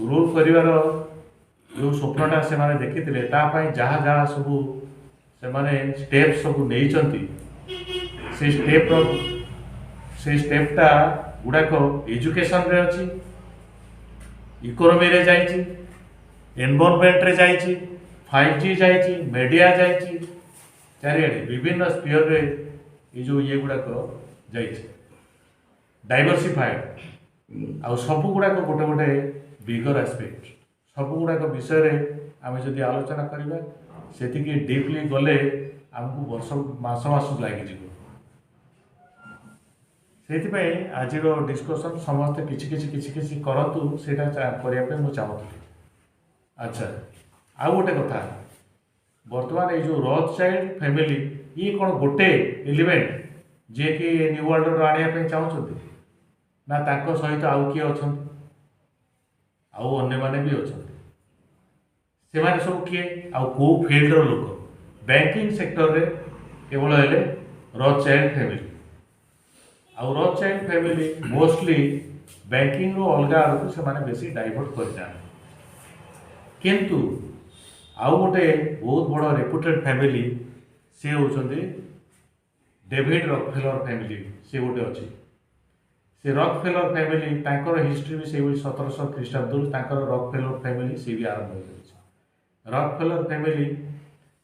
ରୁଲ୍ କରିବାର ଯେଉଁ ସ୍ୱପ୍ନଟା ସେମାନେ ଦେଖିଥିଲେ ତା ପାଇଁ ଯାହା ଯାହା ସବୁ ସେମାନେ ଷ୍ଟେପ୍ ସବୁ ନେଇଛନ୍ତି ସେ ଷ୍ଟେପ୍ଟା ଗୁଡ଼ାକ ଏଜୁକେସନରେ ଅଛି, ଇକୋନୋମିରେ ଯାଇଛି, ଏନଭାରନମେଣ୍ଟରେ ଯାଇଛି, 5G ଯାଇଛି, ମିଡ଼ିଆ ଯାଇଛି, ଚାରିଆଡ଼େ ବିଭିନ୍ନ ସ୍ପିୟରରେ ଏ ଯେଉଁ ଇଏ ଗୁଡ଼ାକ ଯାଇଛି ଡାଇଭର୍ସିଫାଏଡ୍। ଆଉ ସବୁ ଗୁଡ଼ାକ ଗୋଟେ ଗୋଟେ ବିଗର ଆସ୍ପେକ୍ଟ, ସବୁ ଗୁଡ଼ାକ ବିଷୟରେ ଆମେ ଯଦି ଆଲୋଚନା କରିବା ସେତିକି ଡିପଲି ଗଲେ ଆମକୁ ମାସ ଲାଗିଯିବ। ସେଇଥିପାଇଁ ଆଜିର ଡିସ୍କସନ୍ ସମସ୍ତେ କିଛି କରନ୍ତୁ, ସେଇଟା କରିବା ପାଇଁ ମୁଁ ଚାହୁଁଥିଲି। ଆଚ୍ଛା, ଆଉ ଗୋଟେ କଥା, ବର୍ତ୍ତମାନ ଏଇ ଯେଉଁ ରଥଚାଇଲ୍ଡ ଫ୍ୟାମିଲି ଇଏ କ'ଣ ଗୋଟେ ଏଲିମେଣ୍ଟ ଯିଏକି ନ୍ୟୁ ୱାର୍ଲଡର ଆଣିବା ପାଇଁ ଚାହୁଁଛନ୍ତି, ନା ତାଙ୍କ ସହିତ ଆଉ କିଏ ଅଛନ୍ତି, ଆଉ ଅନ୍ୟମାନେ ବି ଅଛନ୍ତି। ସେମାନେ ସବୁ କିଏ, ଆଉ କେଉଁ ଫିଲ୍ଡର ଲୋକ? ବ୍ୟାଙ୍କିଂ ସେକ୍ଟରରେ କେବଳ ହେଲେ ରଥଚାଇଲ୍ଡ ଫ୍ୟାମିଲି। ଆଉ ରଥଚାଇଲ୍ଡ ଫ୍ୟାମିଲି ମୋଷ୍ଟଲି ବ୍ୟାଙ୍କିଂରୁ ଅଲଗା ଆଡ଼କୁ ସେମାନେ ବେଶୀ ଡାଇଭର୍ଟ କରିଯାଆନ୍ତି। କିନ୍ତୁ ଆଉ ଗୋଟେ ବହୁତ ବଡ଼ ରେପୁଟେଡ୍ ଫ୍ୟାମିଲି ସେ ହେଉଛନ୍ତି ଡେଭିଡ୍ ରକଫେଲର ଫ୍ୟାମିଲି। ସେ ଗୋଟେ ଅଛି, ସେ ରକଫେଲର ଫ୍ୟାମିଲି, ତାଙ୍କର ହିଷ୍ଟ୍ରି ବି ସେଇଭଳି 1700 ଖ୍ରୀଷ୍ଟାବ୍ଦରୁ ତାଙ୍କର ରକଫେଲର ଫ୍ୟାମିଲି ସେ ବି ଆରମ୍ଭ ହୋଇଯାଇଛି। ରକଫେଲର ଫ୍ୟାମିଲି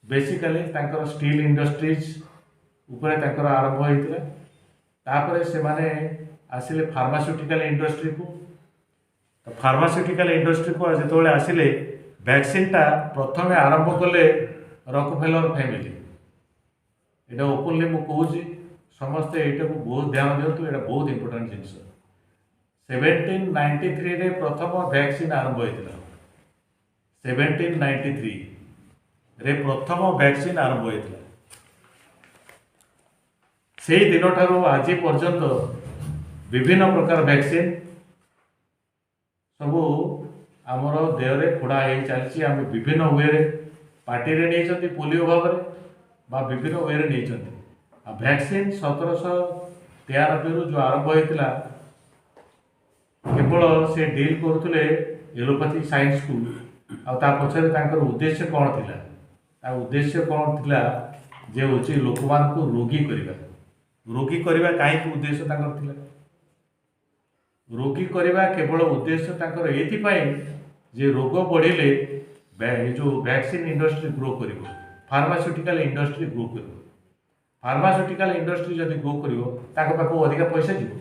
ବେସିକାଲି ତାଙ୍କର ଷ୍ଟିଲ୍ ଇଣ୍ଡଷ୍ଟ୍ରିଜ୍ ଉପରେ ତାଙ୍କର ଆରମ୍ଭ ହୋଇଥିଲା। ତାପରେ ସେମାନେ ଆସିଲେ ଫାର୍ମାସ୍ୟୁଟିକାଲ ଇଣ୍ଡଷ୍ଟ୍ରିକୁ। ତ ଫାର୍ମାସ୍ୟୁଟିକାଲ ଇଣ୍ଡଷ୍ଟ୍ରିକୁ ଯେତେବେଳେ ଆସିଲେ, ଭ୍ୟାକ୍ସିନ୍ଟା ପ୍ରଥମେ ଆରମ୍ଭ କଲେ ରକଫେଲର ଫ୍ୟାମିଲି। ଏଇଟା ଓପନଲି ମୁଁ କହୁଛି, ସମସ୍ତେ ଏଇଟାକୁ ବହୁତ ଧ୍ୟାନ ଦିଅନ୍ତୁ, ଏଇଟା ବହୁତ ଇମ୍ପୋର୍ଟାଣ୍ଟ ଜିନିଷ। 1793ରେ ପ୍ରଥମ ଭ୍ୟାକ୍ସିନ୍ ଆରମ୍ଭ ହୋଇଥିଲା। 1793ରେ ପ୍ରଥମ ଭ୍ୟାକ୍ସିନ୍ ଆରମ୍ଭ ହୋଇଥିଲା। ସେଇ ଦିନଠାରୁ ଆଜି ପର୍ଯ୍ୟନ୍ତ ବିଭିନ୍ନ ପ୍ରକାର ଭ୍ୟାକ୍ସିନ୍ ସବୁ ଆମର ଦେହରେ ଖୋଡ଼ା ହେଇ ଚାଲିଛି। ଆମେ ବିଭିନ୍ନ ୱେରେ ପାର୍ଟିରେ ନେଇଛନ୍ତି ପୋଲିଓ ଭାବରେ ବା ବିଭିନ୍ନ ୱେରେ ନେଇଛନ୍ତି। ଆଉ ଭ୍ୟାକ୍ସିନ୍ 1793ରୁ ଯେଉଁ ଆରମ୍ଭ ହୋଇଥିଲା, କେବଳ ସେ ଡିଲ୍ କରୁଥିଲେ ଏଲୋପାଥି ସାଇନ୍ସକୁ। ଆଉ ତା ପଛରେ ତାଙ୍କର ଉଦ୍ଦେଶ୍ୟ କ'ଣ ଥିଲା? ତା ଉଦ୍ଦେଶ୍ୟ କ'ଣ ଥିଲା ଯେ ହେଉଛି ଲୋକମାନଙ୍କୁ ରୋଗୀ କରିବା। ରୋଗୀ କରିବା କାହିଁକି ଉଦ୍ଦେଶ୍ୟ ତାଙ୍କର ଥିଲା? ରୋଗୀ କରିବା କେବଳ ଉଦ୍ଦେଶ୍ୟ ତାଙ୍କର ଏଇଥିପାଇଁ ଯେ ରୋଗ ବଢ଼ିଲେ ଏ ଯେଉଁ ଭ୍ୟାକ୍ସିନ୍ ଇଣ୍ଡଷ୍ଟ୍ରି ଗ୍ରୋ କରିବ, ଫାର୍ମାସ୍ୟୁଟିକାଲ ଇଣ୍ଡଷ୍ଟ୍ରି ଗ୍ରୋ କରିବ। ଫାର୍ମାସ୍ୟୁଟିକାଲ ଇଣ୍ଡଷ୍ଟ୍ରି ଯଦି ଗ୍ରୋ କରିବ, ତାଙ୍କ ପାଖକୁ ଅଧିକା ପଇସା ଯିବ।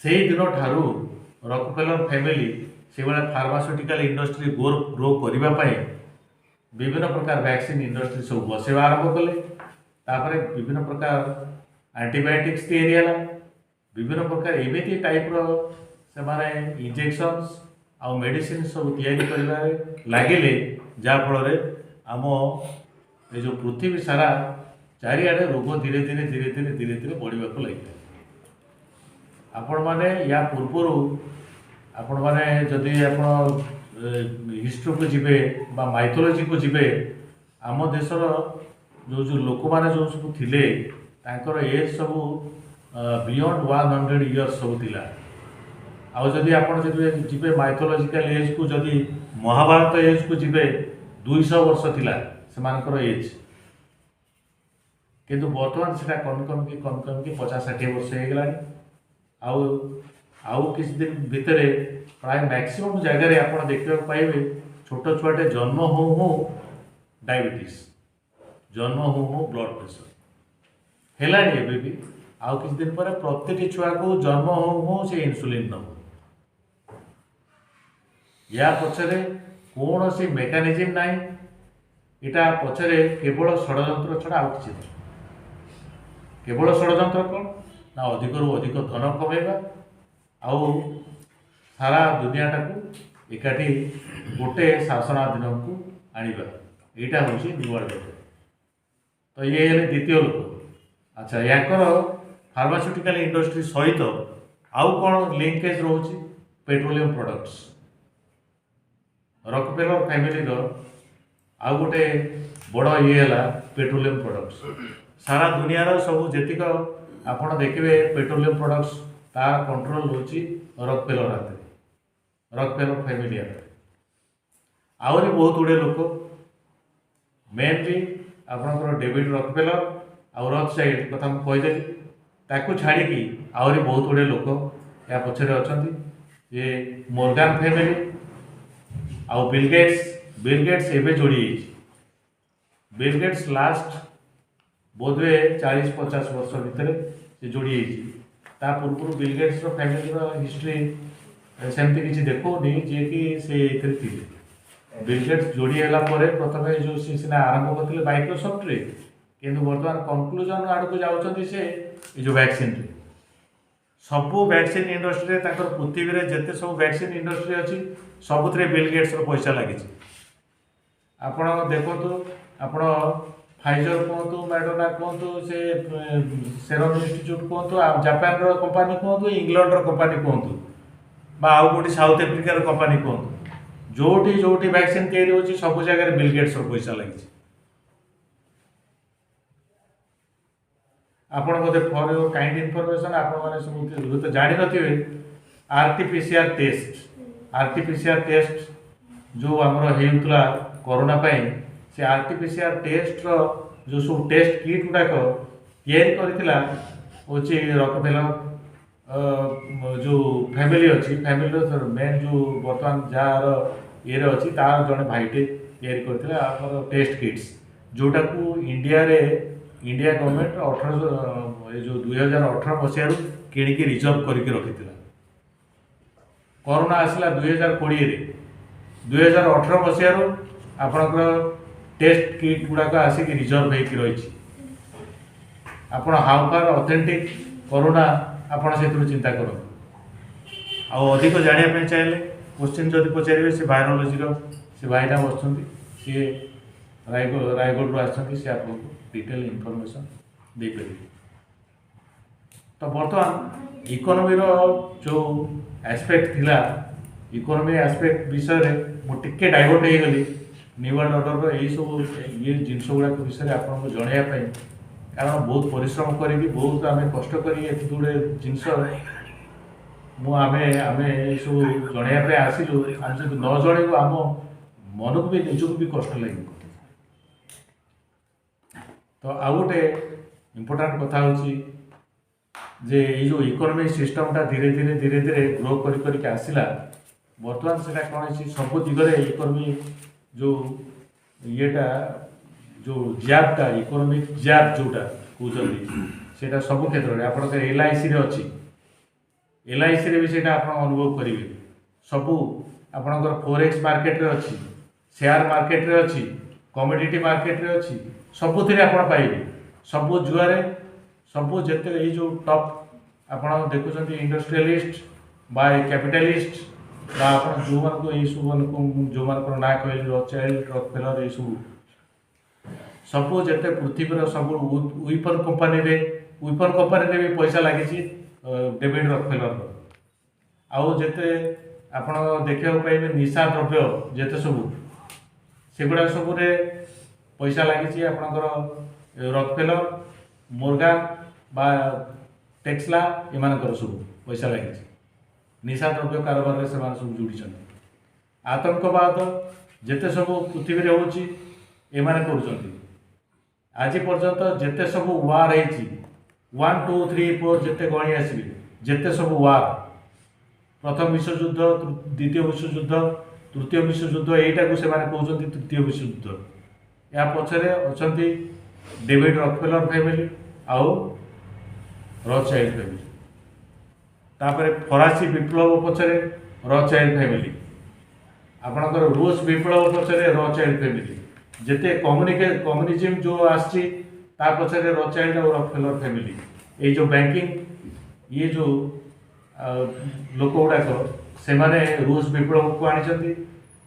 ସେଇ ଦିନଠାରୁ ରକଫେଲର ଫ୍ୟାମିଲି ସେଭଳିଆ ଫାର୍ମାସ୍ୟୁଟିକାଲ ଇଣ୍ଡଷ୍ଟ୍ରି ଗ୍ରୋ କରିବା ପାଇଁ ବିଭିନ୍ନ ପ୍ରକାର ଭ୍ୟାକ୍ସିନ୍ ଇଣ୍ଡଷ୍ଟ୍ରି ସବୁ ବସେଇବା ଆରମ୍ଭ କଲେ। ତାପରେ ବିଭିନ୍ନ ପ୍ରକାର ଆଣ୍ଟିବାୟୋଟିକ୍ସ ତିଆରି ହେଲା, ବିଭିନ୍ନ ପ୍ରକାର ଏମିତି ଟାଇପ୍ର ସେମାନେ ଇଞ୍ଜେକ୍ସନ୍ସ ଆଉ ମେଡ଼ିସିନ୍ ସବୁ ତିଆରି କରିବାରେ ଲାଗିଲେ, ଯାହାଫଳରେ ଆମ ଏ ଯେଉଁ ପୃଥିବୀ ସାରା ଚାରିଆଡ଼େ ରୋଗ ଧୀରେ ଧୀରେ ବଢ଼ିବାକୁ ଲାଗିଲା। ଆପଣମାନେ ୟା ପୂର୍ବରୁ ଆପଣମାନେ ଯଦି ଆପଣ ହିଷ୍ଟ୍ରିକୁ ଯିବେ ବା ମାଇଥୋଲୋଜିକୁ ଯିବେ, ଆମ ଦେଶର ଯେଉଁ ଲୋକମାନେ ଯେଉଁ ସବୁ ଥିଲେ ତାଙ୍କର ଏଜ୍ ସବୁ ବିୟଣ୍ଡ 100 ଇୟର୍ସ ସବୁ ଥିଲା। ଆଉ ଯଦି ଆପଣ ଯିବେ ମାଇଥୋଲୋଜିକାଲ ଏଜ୍କୁ, ଯଦି ମହାଭାରତ ଏଜ୍କୁ ଯିବେ, 200 ବର୍ଷ ଥିଲା ସେମାନଙ୍କର ଏଜ୍। କିନ୍ତୁ ବର୍ତ୍ତମାନ ସେଟା କମି କମିକି 50-60 ବର୍ଷ ହେଇଗଲାଣି। ଆଉ କିଛି ଦିନ ଭିତରେ ପ୍ରାୟ ମ୍ୟାକ୍ସିମମ୍ ଜାଗାରେ ଆପଣ ଦେଖିବାକୁ ପାଇବେ ଛୋଟ ଛୁଆଟେ ଜନ୍ମ ହଉ ହଉ ଡାଇବେଟିସ୍, ଜନ୍ମ ହଉ ହଉ ବ୍ଲଡ଼ ପ୍ରେସର ହେଲାଣି। ଏବେ ବି ଆଉ କିଛି ଦିନ ପରେ ପ୍ରତିଟି ଛୁଆକୁ ଜନ୍ମ ହଉ ହଉ ସେ ଇନ୍ସୁଲିନ୍ ନେବ। ୟା ପଛରେ କୌଣସି ମେକାନିଜିମ୍ ନାହିଁ, এটা ପଛରେ କେବଳ ଷଡ଼ଯନ୍ତ୍ର ଛଡ଼ା ଆଉ କିଛି ନାହିଁ। କେବଳ ଷଡ଼ଯନ୍ତ୍ର କ'ଣ ନା ଅଧିକରୁ ଅଧିକ ଧନ କମେଇବା ଆଉ ସାରା ଦୁନିଆଟାକୁ ଏକାଠି ଗୋଟେ ଶାସନାଧୀନକୁ ଆଣିବା, ଏଇଟା ହେଉଛି ନ୍ୟୁ ୱାର୍ଲଡ ଅର୍ଡର। ତ ଇଏ ହେଲେ ଦ୍ୱିତୀୟ ଲୋକ। ଆଚ୍ଛା, ୟାଙ୍କର ଫାର୍ମାସ୍ୟୁଟିକାଲ ଇଣ୍ଡଷ୍ଟ୍ରି ସହିତ ଆଉ କ'ଣ ଲିଙ୍କେଜ୍ ରହୁଛି? Petroleum products. ରକଫେଲର ଫ୍ୟାମିଲିର ଆଉ ଗୋଟେ ବଡ଼ ଇଏ ହେଲା ପେଟ୍ରୋଲିୟମ ପ୍ରଡକ୍ଟସ୍। ସାରା ଦୁନିଆର ସବୁ ଯେତିକ ଆପଣ ଦେଖିବେ ପେଟ୍ରୋଲିୟମ ପ୍ରଡକ୍ଟସ୍ ତାର କଣ୍ଟ୍ରୋଲ ରହୁଛି ରକଫେଲର ହାତରେ, ରକଫେଲର ଫ୍ୟାମିଲି ହାତରେ। ଆହୁରି ବହୁତ ଗୁଡ଼ିଏ ଲୋକ, ମେନଲି ଆପଣଙ୍କର ଡେଭିଡ୍ ରକଫେଲର ଆଉ ରଥସାଇଲ୍ଡ କଥା ମୁଁ କହିଦେଲି, ତାକୁ ଛାଡ଼ିକି ଆହୁରି ବହୁତ ଗୁଡ଼ିଏ ଲୋକ ଏହା ପଛରେ ଅଛନ୍ତି। ଯେ ମୋର୍ଗାନ ଫ୍ୟାମିଲି ଆଉ ବିଲ୍ ଗେଟ୍ସ ଏବେ ଯୋଡ଼ି ହେଇଛି। ବିଲ୍ ଗେଟ୍ସ ଲାଷ୍ଟ ବୋଧହୁଏ 40-50 ବର୍ଷ ଭିତରେ ସେ ଯୋଡ଼ି ହେଇଛି। ତା ପୂର୍ବରୁ ବିଲ୍ ଗେଟ୍ସର ଫ୍ୟାମିଲିର ହିଷ୍ଟ୍ରି ସେମିତି କିଛି ଦେଖଉନି ଯିଏକି ସେ ଏଥିରେ ଥିଲେ। ବିଲ୍ ଗେଟ୍ସ ଯୋଡ଼ି ହେଲା ପରେ ପ୍ରଥମେ ଯେଉଁ ସେ ସିନା ଆରମ୍ଭ କରିଥିଲେ ମାଇକ୍ରୋସଫ୍ଟରେ, କିନ୍ତୁ ବର୍ତ୍ତମାନ କନକ୍ଲୁଜନ୍ ଆଡ଼କୁ ଯାଉଛନ୍ତି ସେ ଏ ଯେଉଁ ଭ୍ୟାକ୍ସିନ୍ରେ। ସବୁ ଭ୍ୟାକ୍ସିନ୍ ଇଣ୍ଡଷ୍ଟ୍ରିରେ ତାଙ୍କର ପୃଥିବୀରେ ଯେତେ ସବୁ ଭ୍ୟାକ୍ସିନ୍ ଇଣ୍ଡଷ୍ଟ୍ରି ଅଛି ସବୁଥିରେ ବିଲ୍ ଗେଟ୍ସର ପଇସା ଲାଗିଛି। ଆପଣ ଦେଖନ୍ତୁ, ଆପଣ ଫାଇଜର କୁହନ୍ତୁ, ମ୍ୟାଡୋନା କୁହନ୍ତୁ, ସେ ସେରମ୍ ଇନଷ୍ଟିଚ୍ୟୁଟ୍ କୁହନ୍ତୁ, ଆଉ ଜାପାନର କମ୍ପାନୀ କୁହନ୍ତୁ, ଇଂଲଣ୍ଡର କମ୍ପାନୀ କୁହନ୍ତୁ, ବା ଆଉ କେଉଁଠି ସାଉଥ ଆଫ୍ରିକାର କମ୍ପାନୀ କୁହନ୍ତୁ, ଯେଉଁଠି ଭ୍ୟାକ୍ସିନ୍ ତିଆରି ହେଉଛି ସବୁ ଜାଗାରେ ବିଲ୍ ଗେଟ୍ସର ପଇସା ଲାଗିଛି। ଆପଣ ବୋଧେ ଫର୍ ୟୋର କାଇଣ୍ଡ ଇନଫର୍ମେସନ୍ ଆପଣମାନେ ସବୁ ହୁଏତ ଜାଣିନଥିବେ, ଆର୍ଟିପିସିଆର୍ ଟେଷ୍ଟ ଯେଉଁ ଆମର ହେଉଥିଲା କରୋନା ପାଇଁ, ସେ ଆର୍ଟିପିସିଆର୍ ଟେଷ୍ଟର ଯେଉଁ ସବୁ ଟେଷ୍ଟ କିଟ୍ ଗୁଡ଼ାକ ତିଆରି କରିଥିଲା ହେଉଛି ରକଫେଲର ଯେଉଁ ଫ୍ୟାମିଲି ଅଛି। ଫ୍ୟାମିଲିର ମେନ୍ ଯେଉଁ ବର୍ତ୍ତମାନ ଯାହାର ଇଏରେ ଅଛି ତାର ଜଣେ ଭାଇଟେ ତିଆରି କରିଥିଲା ଆମର ଟେଷ୍ଟ କିଟ୍ସ, ଯେଉଁଟାକୁ ଇଣ୍ଡିଆ ଗଭର୍ଣ୍ଣମେଣ୍ଟ ଏ ଯେଉଁ 2018 ମସିହାରୁ କିଣିକି ରିଜର୍ଭ କରିକି ରଖିଥିଲା। କରୋନା ଆସିଲା 2020ରେ, 2018 ମସିହାରୁ ଆପଣଙ୍କର ଟେଷ୍ଟ କିଟ୍ ଗୁଡ଼ାକ ଆସିକି ରିଜର୍ଭ ହେଇକି ରହିଛି। ଆପଣ ହାଉ ଫାର୍ ଅଥେଣ୍ଟିକ୍ କରୋନା ଆପଣ ସେଥିରୁ ଚିନ୍ତା କରନ୍ତୁ। ଆଉ ଅଧିକ ଜାଣିବା ପାଇଁ ଚାହିଁଲେ କୋଶ୍ଚିନ୍ ଯଦି ପଚାରିବେ, ସେ ଭାଇରୋଲୋଜିର ସେ ଭାଇନା ବସୁଛନ୍ତି, ସିଏ ରାୟଗଡ଼ରୁ ଆସିଛନ୍ତି, ସେ ଆପଣଙ୍କୁ ଡିଟେଲ୍ ଇନଫର୍ମେସନ୍ ଦେଇପାରିବେ। ତ ବର୍ତ୍ତମାନ ଇକୋନୋମିର ଯେଉଁ ଆସ୍ପେକ୍ଟ ଥିଲା, ଇକୋନୋମି ଆସ୍ପେକ୍ଟ ବିଷୟରେ ମୁଁ ଟିକେ ଡାଇଭର୍ଟ ହେଇଗଲି ନ୍ୟୁ ୱାର୍ଲଡ ଅର୍ଡରର ଏଇସବୁ ଜିନିଷ ଗୁଡ଼ାକ ବିଷୟରେ ଆପଣଙ୍କୁ ଜଣାଇବା ପାଇଁ। କାରଣ ବହୁତ ପରିଶ୍ରମ କରିକି, ବହୁତ ଆମେ କଷ୍ଟ କରିକି ଏତେ ଗୁଡ଼ିଏ ଜିନିଷ ଆମେ ଏସବୁ ଜଣାଇବା ପାଇଁ ଆସିଲୁ। ଆମେ ଯଦି ନ ଜଣେଇବୁ ଆମ ମନକୁ ବି ନିଜକୁ ବି କଷ୍ଟ ଲାଗିବ। ତ ଆଉ ଗୋଟେ ଇମ୍ପୋର୍ଟାଣ୍ଟ କଥା ହେଉଛି ଯେ ଏଇ ଯେଉଁ ଇକୋନୋମିକ୍ ସିଷ୍ଟମଟା ଧୀରେ ଧୀରେ ଗ୍ରୋ କରିକି ଆସିଲା। ବର୍ତ୍ତମାନ ସେଟା କ'ଣ ହେଇଛି, ସବୁ ଦିଗରେ ଇକୋନୋମି ଯେଉଁ ଇଏଟା ଯେଉଁ ଜ୍ୟାବ୍ଟା, ଇକୋନୋମିକ୍ ଜ୍ୟାବ୍ ଯେଉଁଟା କହୁଛନ୍ତି, ସେଇଟା ସବୁ କ୍ଷେତ୍ରରେ ଆପଣଙ୍କର LICରେ ଅଛି। LICରେ ବି ସେଇଟା ଆପଣ ଅନୁଭବ କରିବେ। ସବୁ ଆପଣଙ୍କର ଫୋରେକ୍ସ ମାର୍କେଟରେ ଅଛି, ସେୟାର ମାର୍କେଟରେ ଅଛି, କମୋଡିଟି ମାର୍କେଟରେ ଅଛି, ସବୁଥିରେ ଆପଣ ପାଇବେ। ସବୁ ଜୁଆରେ ସବୁ ଯେତେ ଏଇ ଯେଉଁ ଟପ୍ ଆପଣ ଦେଖୁଛନ୍ତି ଇଣ୍ଡଷ୍ଟ୍ରିଆଲିଷ୍ଟ ବା କ୍ୟାପିଟାଲିଷ୍ଟ ବା ଆପଣ ଯେଉଁମାନଙ୍କୁ ଏଇସବୁ ଯେଉଁମାନଙ୍କର ନାଁ କହିଲେ ରଥସାଇଲ୍ଡ, ରକଫେଲର, ଏଇସବୁ ସବୁ ଯେତେ ପୃଥିବୀର ସବୁ ୱିପନ୍ କମ୍ପାନୀରେ ବି ପଇସା ଲାଗିଛି ଡେଭିଡ୍ ରକଫେଲରର। ଆଉ ଯେତେ ଆପଣ ଦେଖିବାକୁ ପାଇବେ ନିଶା ଦ୍ରବ୍ୟ ଯେତେ ସବୁ ସେଗୁଡ଼ାକ ସବୁରେ ପଇସା ଲାଗିଛି ଆପଣଙ୍କର ରକଫେଲର, ମୋର୍ଗାନ ବା ଟେକ୍ସଲା, ଏମାନଙ୍କର ସବୁ ପଇସା ଲାଗିଛି। ନିଶା ଦ୍ରବ୍ୟ କାରବାରରେ ସେମାନେ ସବୁ ଯୋଡ଼ିଛନ୍ତି। ଆତଙ୍କବାଦ ଯେତେ ସବୁ ପୃଥିବୀରେ ହେଉଛି ଏମାନେ କରୁଛନ୍ତି। ଆଜି ପର୍ଯ୍ୟନ୍ତ ଯେତେ ସବୁ ୱାର୍ ହେଇଛି, 1, 2, 3, 4 ଯେତେ ଗଣି ଆସିବେ, ଯେତେ ସବୁ ୱାର୍, ପ୍ରଥମ ବିଶ୍ୱଯୁଦ୍ଧ, ଦ୍ୱିତୀୟ ବିଶ୍ୱଯୁଦ୍ଧ, ତୃତୀୟ ବିଶ୍ୱଯୁଦ୍ଧ, ଏଇଟାକୁ ସେମାନେ କହୁଛନ୍ତି ତୃତୀୟ ବିଶ୍ୱଯୁଦ୍ଧ। ଏହା ପଛରେ ଅଛନ୍ତି ଡେଭିଡ୍ ରକଫେଲର ଫ୍ୟାମିଲି ଆଉ ରଥସାଇଲ୍ଡ ଫ୍ୟାମିଲି। ତାପରେ ଫରାସୀ ବିପ୍ଳବ ପଛରେ ରଥସାଇଲ୍ଡ ଫ୍ୟାମିଲି, ଆପଣଙ୍କର ରୁଷ ବିପ୍ଳବ ପଛରେ ରଥସାଇଲ୍ଡ ଫ୍ୟାମିଲି। ଯେତେ କମ୍ୟୁନିଜିମ୍ ଯେଉଁ ଆସିଛି ତା ପଛରେ ରଥଚାଇଲ୍ଡ ଆଉ ରକଫେଲର ଫ୍ୟାମିଲି ଏଇ ଯେଉଁ ବ୍ୟାଙ୍କିଂ ଇଏ ଯେଉଁ ଲୋକ ଗୁଡ଼ାକ ସେମାନେ ରୁଷ ବିପ୍ଳବକୁ ଆଣିଛନ୍ତି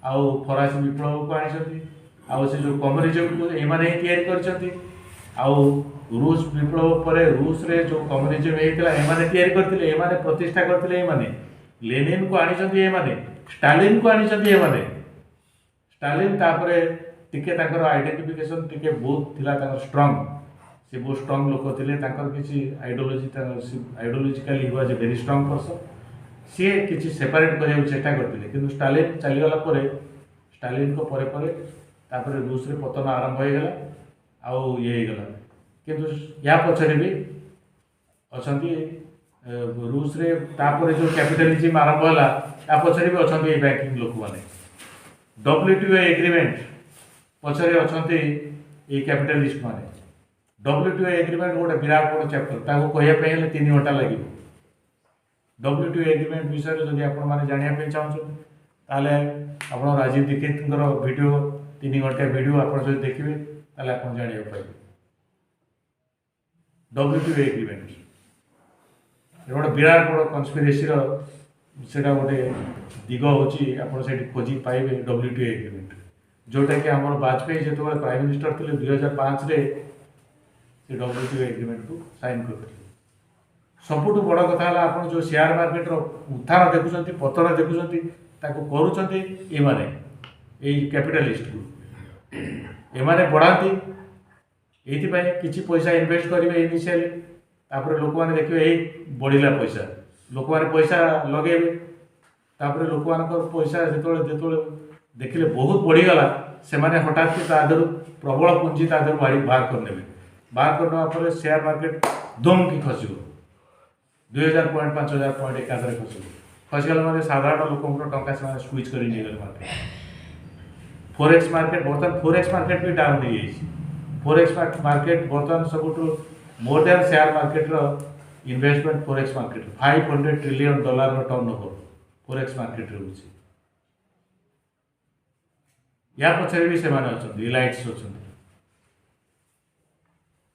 ଆଉ ଫରାସୀ ବିପ୍ଳବକୁ ଆଣିଛନ୍ତି ଆଉ ସେ ଯେଉଁ କମ୍ୟୁନିଜିମ୍କୁ ଏମାନେ ହିଁ ତିଆରି କରିଛନ୍ତି ଆଉ ରୁଷ ବିପ୍ଳବ ପରେ ରୁଷରେ ଯେଉଁ କମ୍ୟୁନିଜିମ୍ ହେଇଥିଲା ଏମାନେ ତିଆରି କରିଥିଲେ ଏମାନେ ପ୍ରତିଷ୍ଠା କରିଥିଲେ ଏମାନେ ଲେନିନ୍କୁ ଆଣିଛନ୍ତି ଏମାନେ ଷ୍ଟାଲିନ୍କୁ ଆଣିଛନ୍ତି ଏମାନେ ଷ୍ଟାଲିନ୍ ତାପରେ ଟିକେ ତାଙ୍କର ଆଇଡେଣ୍ଟିଫିକେସନ୍ ଟିକେ ବହୁତ ଥିଲା ତାଙ୍କର ଷ୍ଟ୍ରଙ୍ଗ ସେ ବହୁତ ଷ୍ଟ୍ରଙ୍ଗ ଲୋକ ଥିଲେ ତାଙ୍କର କିଛି ideologically was a very strong person ସିଏ କିଛି ସେପାରେଟ୍ କରିବାକୁ ଚେଷ୍ଟା କରିଥିଲେ କିନ୍ତୁ ଷ୍ଟାଲିନ୍ ଚାଲିଗଲା ପରେ ଷ୍ଟାଲିନ୍ଙ୍କ ପରେ ପରେ ତାପରେ ରୁଷରେ ପତନ ଆରମ୍ଭ ହୋଇଗଲା ଆଉ ଇଏ ହେଇଗଲା କିନ୍ତୁ ୟା ପଛରେ ବି ଅଛନ୍ତି ରୁଷରେ ତାପରେ ଯେଉଁ କ୍ୟାପିଟାଲିଜିମ୍ ଆରମ୍ଭ ହେଲା ତା ପଛରେ ବି ଅଛନ୍ତି ଏଇ ବ୍ୟାଙ୍କିଂ ଲୋକମାନେ WTO ଏଗ୍ରିମେଣ୍ଟ ପଛରେ ଅଛନ୍ତି ଏଇ କ୍ୟାପିଟାଲିଷ୍ଟ ମାନେ WTO ଏଗ୍ରିମେଣ୍ଟ ଗୋଟେ ବିରାଟ ବଡ଼ ଚାପ୍ଟର ତାକୁ କହିବା ପାଇଁ ହେଲେ 3 ଘଣ୍ଟା ଲାଗିବ WTO ଏଗ୍ରିମେଣ୍ଟ ବିଷୟରେ ଯଦି ଆପଣମାନେ ଜାଣିବା ପାଇଁ ଚାହୁଁଛନ୍ତି ତାହେଲେ ଆପଣ ରାଜୀବ ଦୀକ୍ଷିତଙ୍କର ଭିଡ଼ିଓ 3 ଘଣ୍ଟା ଭିଡ଼ିଓ ଆପଣ ଯଦି ଦେଖିବେ ତାହେଲେ ଆପଣ ଜାଣିବାକୁ ପାଇବେ WTO ଏଗ୍ରିମେଣ୍ଟ ଗୋଟେ ବିରାଟ ବଡ଼ କନସ୍ପିରେସିର ସେଇଟା ଗୋଟେ ଦିଗ ହେଉଛି ଆପଣ ସେଇଠି ଖୋଜି ପାଇବେ WTO ଏଗ୍ରିମେଣ୍ଟ ଯେଉଁଟାକି ଆମର ବାଜପେୟୀ ଯେତେବେଳେ ପ୍ରାଇମ୍ ମିନିଷ୍ଟର ଥିଲେ 2005ରେ ସେ WTO ଏଗ୍ରିମେଣ୍ଟକୁ ସାଇନ୍ କରିଥିଲେ ସବୁଠୁ ବଡ଼ କଥା ହେଲା ଆପଣ ଯେଉଁ ସେୟାର ମାର୍କେଟର ଉତ୍ଥାନ ଦେଖୁଛନ୍ତି ପତନ ଦେଖୁଛନ୍ତି ତାକୁ କରୁଛନ୍ତି ଏମାନେ ଏଇ କ୍ୟାପିଟାଲିଷ୍ଟକୁ ଏମାନେ ବଢ଼ାନ୍ତି ଏଇଥିପାଇଁ କିଛି ପଇସା ଇନଭେଷ୍ଟ କରିବେ ଇନିସିଆଲି ତାପରେ ଲୋକମାନେ ଦେଖିବେ ଏଇ ବଢ଼ିଲା ପଇସା ଲୋକମାନେ ପଇସା ଲଗେଇବେ ତାପରେ ଲୋକମାନଙ୍କର ପଇସା ଯେତେବେଳେ ଦେଖିଲେ ବହୁତ ବଢ଼ିଗଲା ସେମାନେ ହଠାତ୍ ତା ଦେହରୁ ପ୍ରବଳ ପୁଞ୍ଜି ତା ଦେହରୁ ବାହାର କରିନେବେ ବାହାର କରିନେବା ପରେ ସେୟାର ମାର୍କେଟ ଧୁମ୍ କି ଖସିବ 2000 ପଏଣ୍ଟ 5000 ପଏଣ୍ଟ ଏକାଥରେ ଖସିଗଲା ମାନେ ସାଧାରଣ ଲୋକଙ୍କର ଟଙ୍କା ସେମାନେ ସୁଇଚ୍ କରି ନେଇଗଲେ ମାର୍କେଟ ଫୋରେକ୍ସ ମାର୍କେଟ ବର୍ତ୍ତମାନ ଫୋରେକ୍ସ ମାର୍କେଟ ବି ଡାଉନ୍ ହେଇଯାଇଛି ଫୋରେକ୍ସ ମାର୍କେଟ ବର୍ତ୍ତମାନ ସବୁଠୁ ମୋର୍ ଦ୍ୟାନ୍ ସେୟାର ମାର୍କେଟର investment forex market $500 trillion turnover forex ମାର୍କେଟରେ ହେଉଛି ୟା ପଛରେ ବି ସେମାନେ ଅଛନ୍ତି ରିଲାଏନ୍ସ ଅଛନ୍ତି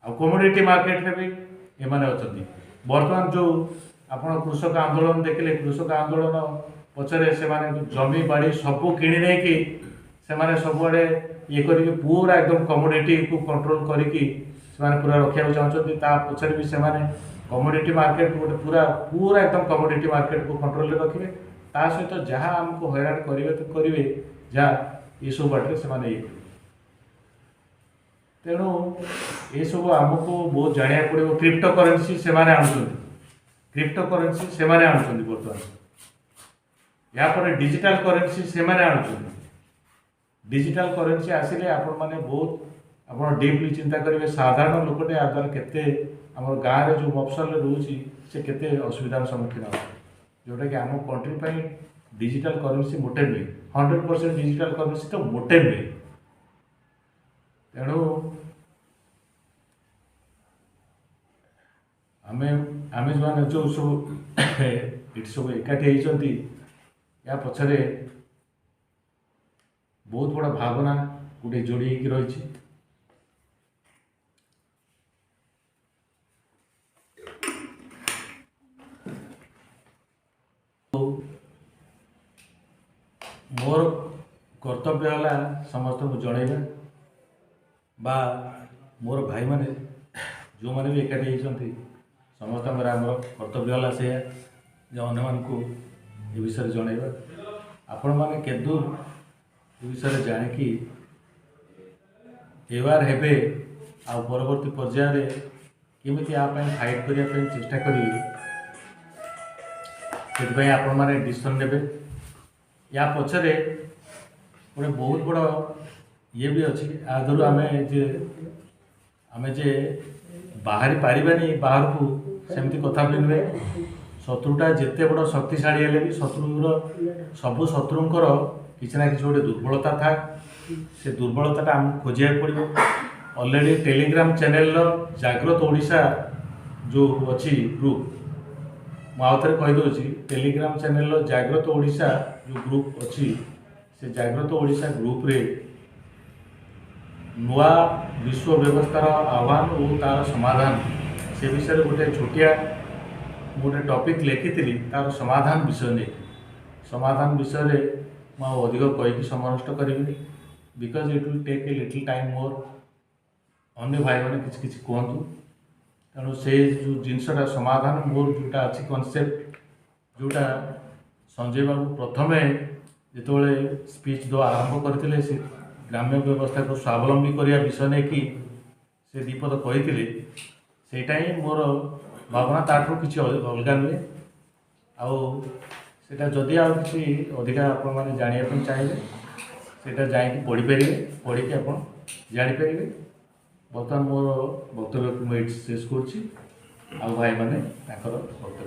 ଆଉ କମୋଡିଟି ମାର୍କେଟରେ ବି ଏମାନେ ଅଛନ୍ତି ବର୍ତ୍ତମାନ ଯେଉଁ ଆପଣ କୃଷକ ଆନ୍ଦୋଳନ ଦେଖିଲେ କୃଷକ ଆନ୍ଦୋଳନ ପଛରେ ସେମାନେ ଜମି ବାଡ଼ି ସବୁ କିଣି ନେଇକି ସେମାନେ ସବୁଆଡ଼େ ଇଏ କରିକି ପୁରା ଏକଦମ କମୋଡିଟିକୁ କଣ୍ଟ୍ରୋଲ କରିକି ସେମାନେ ପୁରା ରଖିବାକୁ ଚାହୁଁଛନ୍ତି ତା ପଛରେ ବି ସେମାନେ କମୋଡିଟି ମାର୍କେଟ ଗୋଟେ ପୁରା ଏକଦମ କମୋଡିଟି ମାର୍କେଟକୁ କଣ୍ଟ୍ରୋଲରେ ରଖିବେ ତା ସହିତ ଯାହା ଆମକୁ ହଇରାଣ କରିବେ ଯାହା ଏସବୁ ବାଟରେ ସେମାନେ ଇଏ କରିବେ ତେଣୁ ଏସବୁ ଆମକୁ ବହୁତ ଜାଣିବାକୁ ପଡ଼ିବ କ୍ରିପ୍ଟୋ କରେନ୍ସି ସେମାନେ ଆଣୁଛନ୍ତି ବର୍ତ୍ତମାନ ଏହାପରେ ଡିଜିଟାଲ କରେନ୍ସି ସେମାନେ ଆଣୁଛନ୍ତି ଡିଜିଟାଲ କରେନ୍ସି ଆସିଲେ ଆପଣମାନେ ବହୁତ ଆପଣ ଡିପଲି ଚିନ୍ତା କରିବେ ସାଧାରଣ ଲୋକଟେ ଆ ଦ୍ୱାରା କେତେ ଆମର ଗାଁରେ ଯେଉଁ ମଫସଲରେ ରହୁଛି ସେ କେତେ ଅସୁବିଧାର ସମ୍ମୁଖୀନ ହେବ ଯେଉଁଟାକି ଆମ କଣ୍ଟ୍ରି ପାଇଁ ଡିଜିଟାଲ କରେନ୍ସି ମୋଟେ ନୁହେଁ 100% ଡିଜିଟାଲ କରେନ୍ସି ତ ମୋଟେ ନୁହେଁ ତେଣୁ ଆମେ ଯେଉଁମାନେ ଯେଉଁ ସବୁ ଏଠି ସବୁ ଏକାଠି ହେଇଛନ୍ତି ଏହା ପଛରେ ବହୁତ ବଡ଼ ଭାବନା ଗୋଟେ ଯୋଡ଼ି ହେଇକି ରହିଛି ମୋର କର୍ତ୍ତବ୍ୟ ହେଲା ସମସ୍ତଙ୍କୁ ଜଣେଇବା ବା ମୋର ଭାଇମାନେ ଯେଉଁମାନେ ବି ଏକାଠି ହେଇଛନ୍ତି ସମସ୍ତଙ୍କର ଆମର କର୍ତ୍ତବ୍ୟ ହେଲା ସେଇଆ ଯେ ଅନ୍ୟମାନଙ୍କୁ ଏ ବିଷୟରେ ଜଣେଇବା ଆପଣମାନେ କେଦୂର ଏ ବିଷୟରେ ଜାଣିକି ଏୱାର ହେବେ ଆଉ ପରବର୍ତ୍ତୀ ପର୍ଯ୍ୟାୟରେ କେମିତି ଆ ପାଇଁ ଫାଇଟ୍ କରିବା ପାଇଁ ଚେଷ୍ଟା କରିବେ ସେଥିପାଇଁ ଆପଣମାନେ ଡିସିସନ୍ ନେବେ ୟା ପଛରେ ଗୋଟେ ବହୁତ ବଡ଼ ଇଏ ବି ଅଛି ଆ ଦେହରୁ ଆମେ ଯେ ବାହାରି ପାରିବାନି ବାହାରକୁ ସେମିତି କଥା ବି ନୁହେଁ ଶତ୍ରୁଟା ଯେତେ ବଡ଼ ଶକ୍ତିଶାଳୀ ହେଲେ ବି ସବୁ ଶତ୍ରୁଙ୍କର କିଛି ନା କିଛି ଗୋଟେ ଦୁର୍ବଳତା ଥାଏ ସେ ଦୁର୍ବଳତାଟା ଆମକୁ ଖୋଜିବାକୁ ପଡ଼ିବ ଅଲରେଡ଼ି ଟେଲିଗ୍ରାମ ଚ୍ୟାନେଲର ଜାଗ୍ରତ ଓଡ଼ିଶା ଯେଉଁ ଅଛି ଗ୍ରୁପ୍ ମୁଁ ଆଉ ଥରେ କହିଦେଉଛି ଟେଲିଗ୍ରାମ ଚ୍ୟାନେଲର ଜାଗ୍ରତ ଓଡ଼ିଶା ଯେଉଁ ଗ୍ରୁପ୍ ଅଛି ସେ ଜାଗ୍ରତ ଓଡ଼ିଶା ଗ୍ରୁପ୍ରେ ନୂଆ ବିଶ୍ୱ ବ୍ୟବସ୍ଥାର ଆହ୍ୱାନ ଓ ତା'ର ସମାଧାନ ସେ ବିଷୟରେ ଗୋଟେ ଛୋଟିଆ ମୁଁ ଗୋଟେ ଟପିକ୍ ଲେଖିଥିଲି ତା'ର ସମାଧାନ ବିଷୟ ନେଇକି। ସମାଧାନ ବିଷୟରେ ମୁଁ ଆଉ ଅଧିକ କହିକି ସମୟ ନଷ୍ଟ କରିବିନି, because it will take a little time more. ଅନ୍ୟ ଭାଇମାନେ କିଛି କିଛି କୁହନ୍ତୁ। ତେଣୁ ସେ ଯେଉଁ ଜିନିଷଟା ସମାଧାନ ମୋର ଯେଉଁଟା ଅଛି କନସେପ୍ଟ, ଯେଉଁଟା ସଞ୍ଜୟ ବାବୁ ପ୍ରଥମେ ଯେତେବେଳେ ସ୍ପିଚ୍ ଦେବା ଆରମ୍ଭ କରିଥିଲେ, ସେ ଗ୍ରାମ୍ୟ ବ୍ୟବସ୍ଥାକୁ ସ୍ୱାବଲମ୍ବୀ କରିବା ବିଷୟ ନେଇକି ସେ ଦୁଇପଦ କହିଥିଲେ, ସେଇଟା ହିଁ ମୋର ଭାବନା, ତାଠୁ କିଛି ଅଲଗା ନୁହେଁ। ଆଉ ସେଇଟା ଯଦି ଆଉ କିଛି ଅଧିକା ଆପଣମାନେ ଜାଣିବା ପାଇଁ ଚାହିଁବେ ସେଇଟା ଯାଇକି ପଢ଼ିପାରିବେ, ପଢ଼ିକି ଆପଣ ଜାଣିପାରିବେ। ବର୍ତ୍ତମାନ ମୋର ବକ୍ତବ୍ୟକୁ ମୁଁ ଏଇଠି ଶେଷ କରୁଛି, ଆଉ ଭାଇମାନେ ତାଙ୍କର ବକ୍ତବ୍ୟ